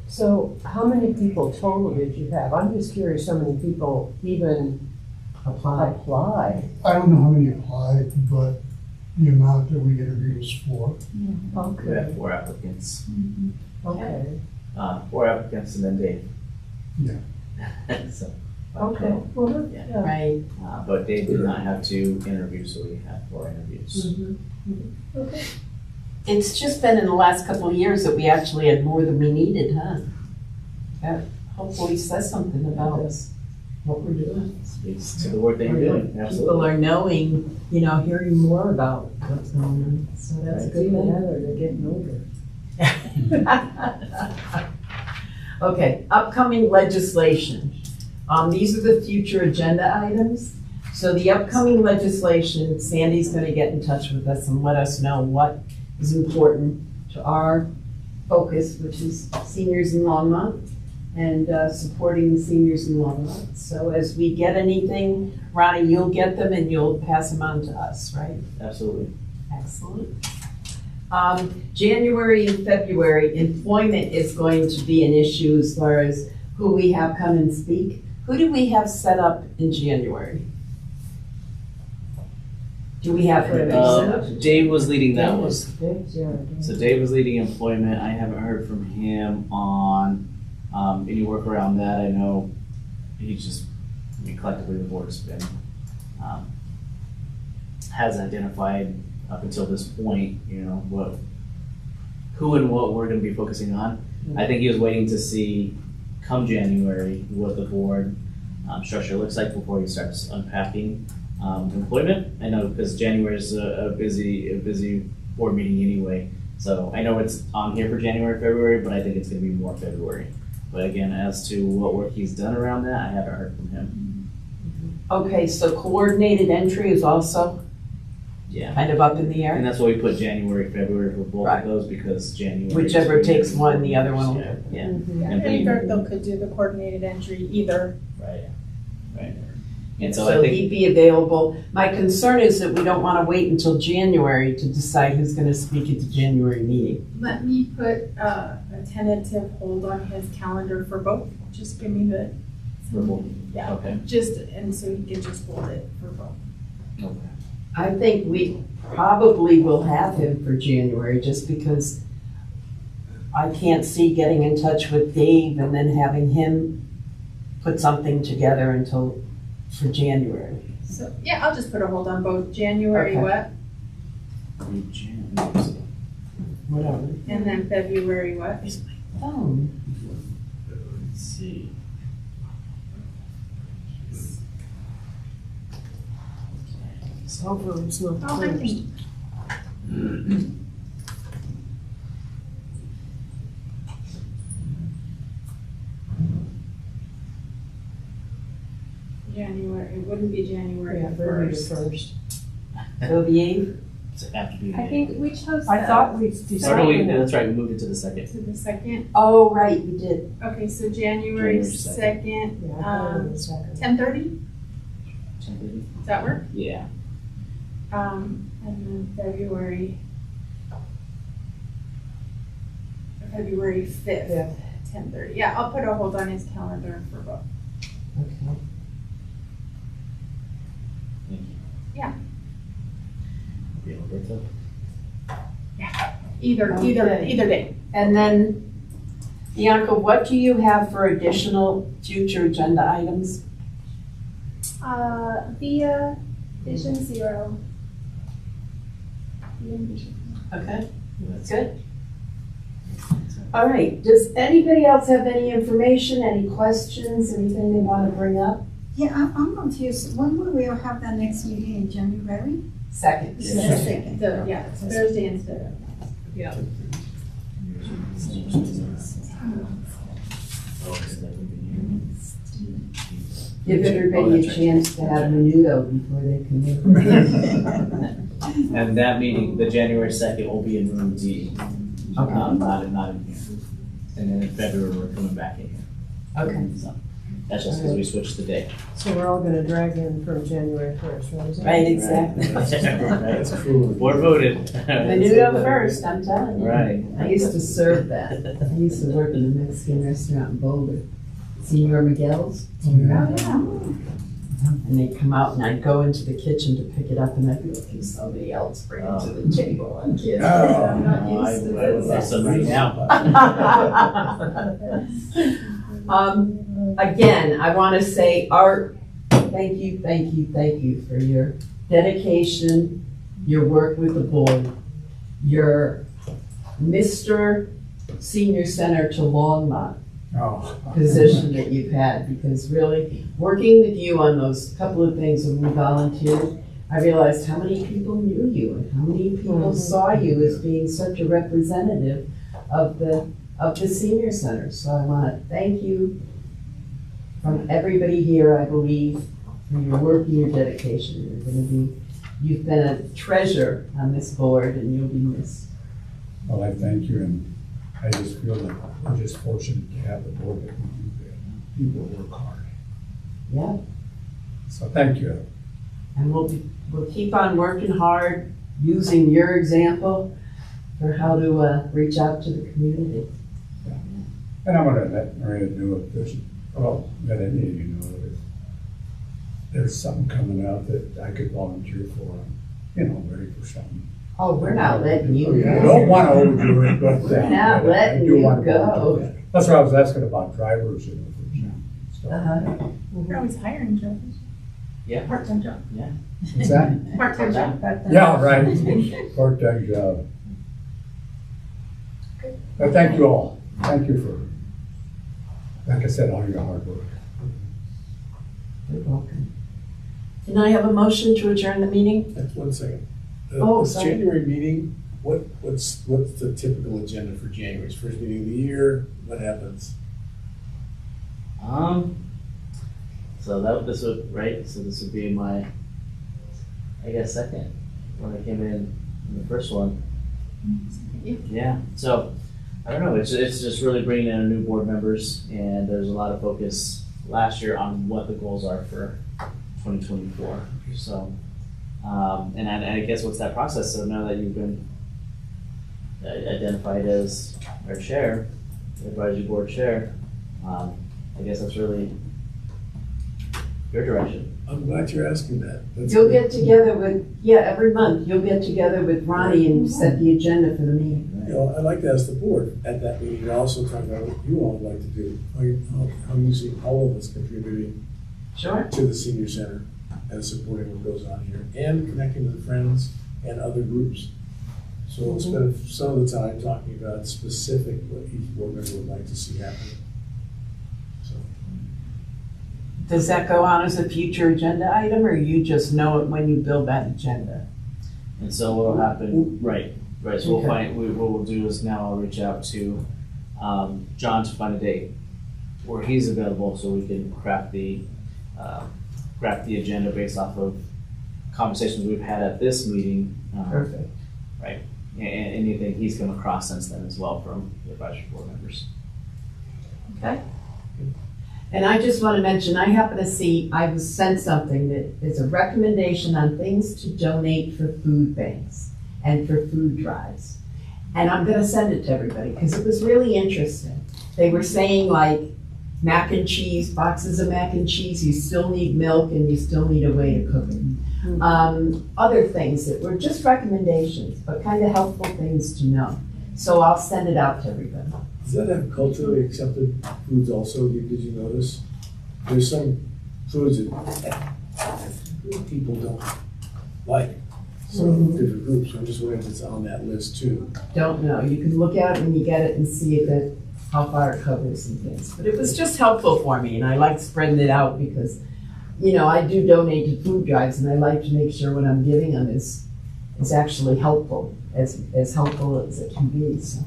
So how many people total did you have? I'm just curious how many people even applied. I don't know how many applied, but the amount that we interviewed was 4. We Okay, have 4 applicants. okay, 4 applicants and then Dave. Yeah. So, okay. Well, yeah. Right. but Dave did not have to interview, so we had 4 interviews. Okay. It's just been in the last couple of years that we actually had more than we needed, huh? That hopefully says something about us, what we're doing. Speaks to the work that you're doing, People absolutely. are knowing, hearing more about what's going on, so that's a good thing. They're getting older. Okay, upcoming legislation. These are the future agenda items. So the upcoming legislation, Sandy's gonna get in touch with us and let us know what is important to our focus, which is seniors in Longmont and supporting the seniors in Longmont. So as we get anything, Ronnie, you'll get them and you'll pass them on to us, right? Absolutely. Excellent. January and February, employment is going to be an issue as far as who we have come and speak. Who do we have set up in January? Do we have anybody set up? Dave was leading that one. Yeah. So Dave was leading employment. I haven't heard from him on any work around that. I know collectively the board's been, has identified up until this point, who and what we're gonna be focusing on. I think he was waiting to see, come January, what the board structure looks like before he starts unpacking employment. I know because January is a busy board meeting anyway. So I know it's on here for January, February, but I think it's gonna be more February. But again, as to what work he's done around that, I haven't heard from him. Okay, so coordinated entry is also Yeah. kind of up in the And air? that's why we put January, February for both Right. of those, because January. Whichever takes one, the other one will. Yeah, yeah, Yeah, And and we- Bertho could do the coordinated entry either. right. And so I So think, he'd be available. My concern is that we don't want to wait until January to decide who's going to speak at the January meeting. Let me put a tentative hold on his calendar for both. Just give me the, for both. yeah, Okay, and so he can just hold it for both. okay. I think we probably will have him for January just because I can't see getting in touch with Dave and then having him put something together for January. So, yeah, I'll just put a hold on both January Okay. what, Whatever. and then February what? Oh, Let's see. So it's not Oh, I first. think, January, it wouldn't be January Yeah, February first. first. so the 8th? Does it have to be? I think we chose I the- thought we Or no, decided. that's right, we moved it to the second. To the second, Oh, right, we did. okay, so January January second. second, Yeah, I thought it was second. 10:30, does that work? Yeah, And then February 5th, Yeah. 10:30. Yeah, I'll put a hold on his calendar for both. Okay. thank you. Yeah. Be able to- Either Okay. day. And then, Bianca, what do you have for additional future agenda items? Via Vision Zero, Okay, that's good. All right, does anybody else have any information, any questions, anything they want to bring up? Yeah, I'm confused. When will we have the next meeting in January? Second. The second. Yeah, it's Thursday instead of. Yeah. Give everybody a chance to have menudo before they come in. And that meeting, the January 2nd, will be in room D. Okay. Not in here. And then in February, we're coming back in here. Okay. So that's just because we switched the day. So we're all gonna drag in from January 1st, right? Is that- Right, exactly. That's cool. Board voted. Menudo first, I'm telling you. Right. I used to serve that. I used to work in a Mexican restaurant in Boulder. Senor Miguel's. Oh, yeah. And they'd come out and I'd go into the kitchen to pick it up and I'd be looking somebody else bring it to the table. I'm kidding. I'm not I used to would love some right now. Again, I want to say, Art, thank you for your dedication, your work with the board, your Mr. Senior Center to Longmont position that you've had, because really, working with you on those couple of things when we volunteered, I realized how many people knew you and how many people saw you as being such a representative of the senior center. So I want to thank you from everybody here, I believe, for your work and your dedication. You've been a treasure on this board and you'll be missed. Well, I thank you, and I just feel that we're just fortunate to have the board that we do that. People work hard. Yeah, So thank you. and we'll keep on working hard, using your example for how to reach out to the community. And I'm gonna let Maria know if there's, well, let any of you know if there's something coming up that I could volunteer for. I'm ready for something. Oh, we're not letting you I go. don't want to overdo it, but. We're not but I letting do you wanna go. volunteer. That's what I was asking about drivers, for example. So, Uh-huh. We're always hiring jobs. Yeah. Part-time job. What's that? Part-time job. Yeah, right. Part-time job. But thank you all. Thank you for, like I said, all your hard work. You're welcome. Can I have a motion to adjourn the meeting? That's 1 second. Oh, This sorry. January meeting, what's the typical agenda for January? It's first meeting of the year, what happens? So this would be my, I guess, second, when I came in the first one. Yeah, so, I don't know, it's just really bringing in new board members, and there's a lot of focus last year on what the goals are for 2024, so. And I guess what's that process, so now that you've been identified as our chair, advisory board chair, I guess that's really your direction. I'm glad you're asking that. That's You'll good. get together with, every month, you'll get together with Ronnie and set the agenda for the meeting. I'd like to ask the board at that meeting, to also talk about what you all would like to do. How you see all of us contributing Sure. to the senior center and supporting what goes on here, and connecting with friends and other groups. So we'll spend some of the time talking about specific what each board member would like to see happen. So, Does that go on as a future agenda item, or you just know it when you build that agenda? And so what'll happen, right, so we'll Okay. what we'll do is now I'll reach out to, John to find a date where he's available, so we can craft the agenda based off of conversations we've had at this meeting. Perfect. Right, and anything he's come across since then as well from the advisory board members. Okay. And I just want to mention, I happen to see, I was sent something that is a recommendation on things to donate for food banks and for food drives. And I'm going to send it to everybody because it was really interesting. They were saying like mac and cheese, boxes of mac and cheese, you still need milk and you still need a way to cook it. Other things that were just recommendations, but kind of helpful things to know. So I'll send it out to everybody. does that have culturally accepted foods also? Did you notice? There's some foods that people don't like. some different groups, I'm just wondering if it's on that list too. Don't know. You can look at it when you get it and see if it, how far it covers and things. But it was just helpful for me, and I like spreading it out because, you know, I do donate to food drives, and I like to make sure what I'm giving them is actually helpful, as helpful as it can be, so.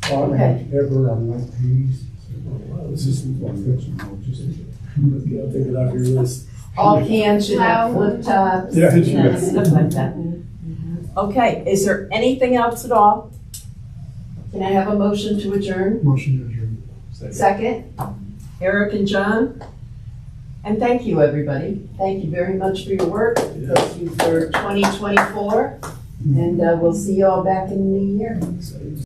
Okay. Ever on white peas. Wow, this is, I'll take it off your list. All cans should have flip tops. Yeah, it and should. stuff like that. Okay, is there anything else at all? Can I have a motion to adjourn? Motion to adjourn. Second? Eric and John? And thank you, everybody. Thank you very much for your work. Thank you for 2024. And we'll see you all back in the new year.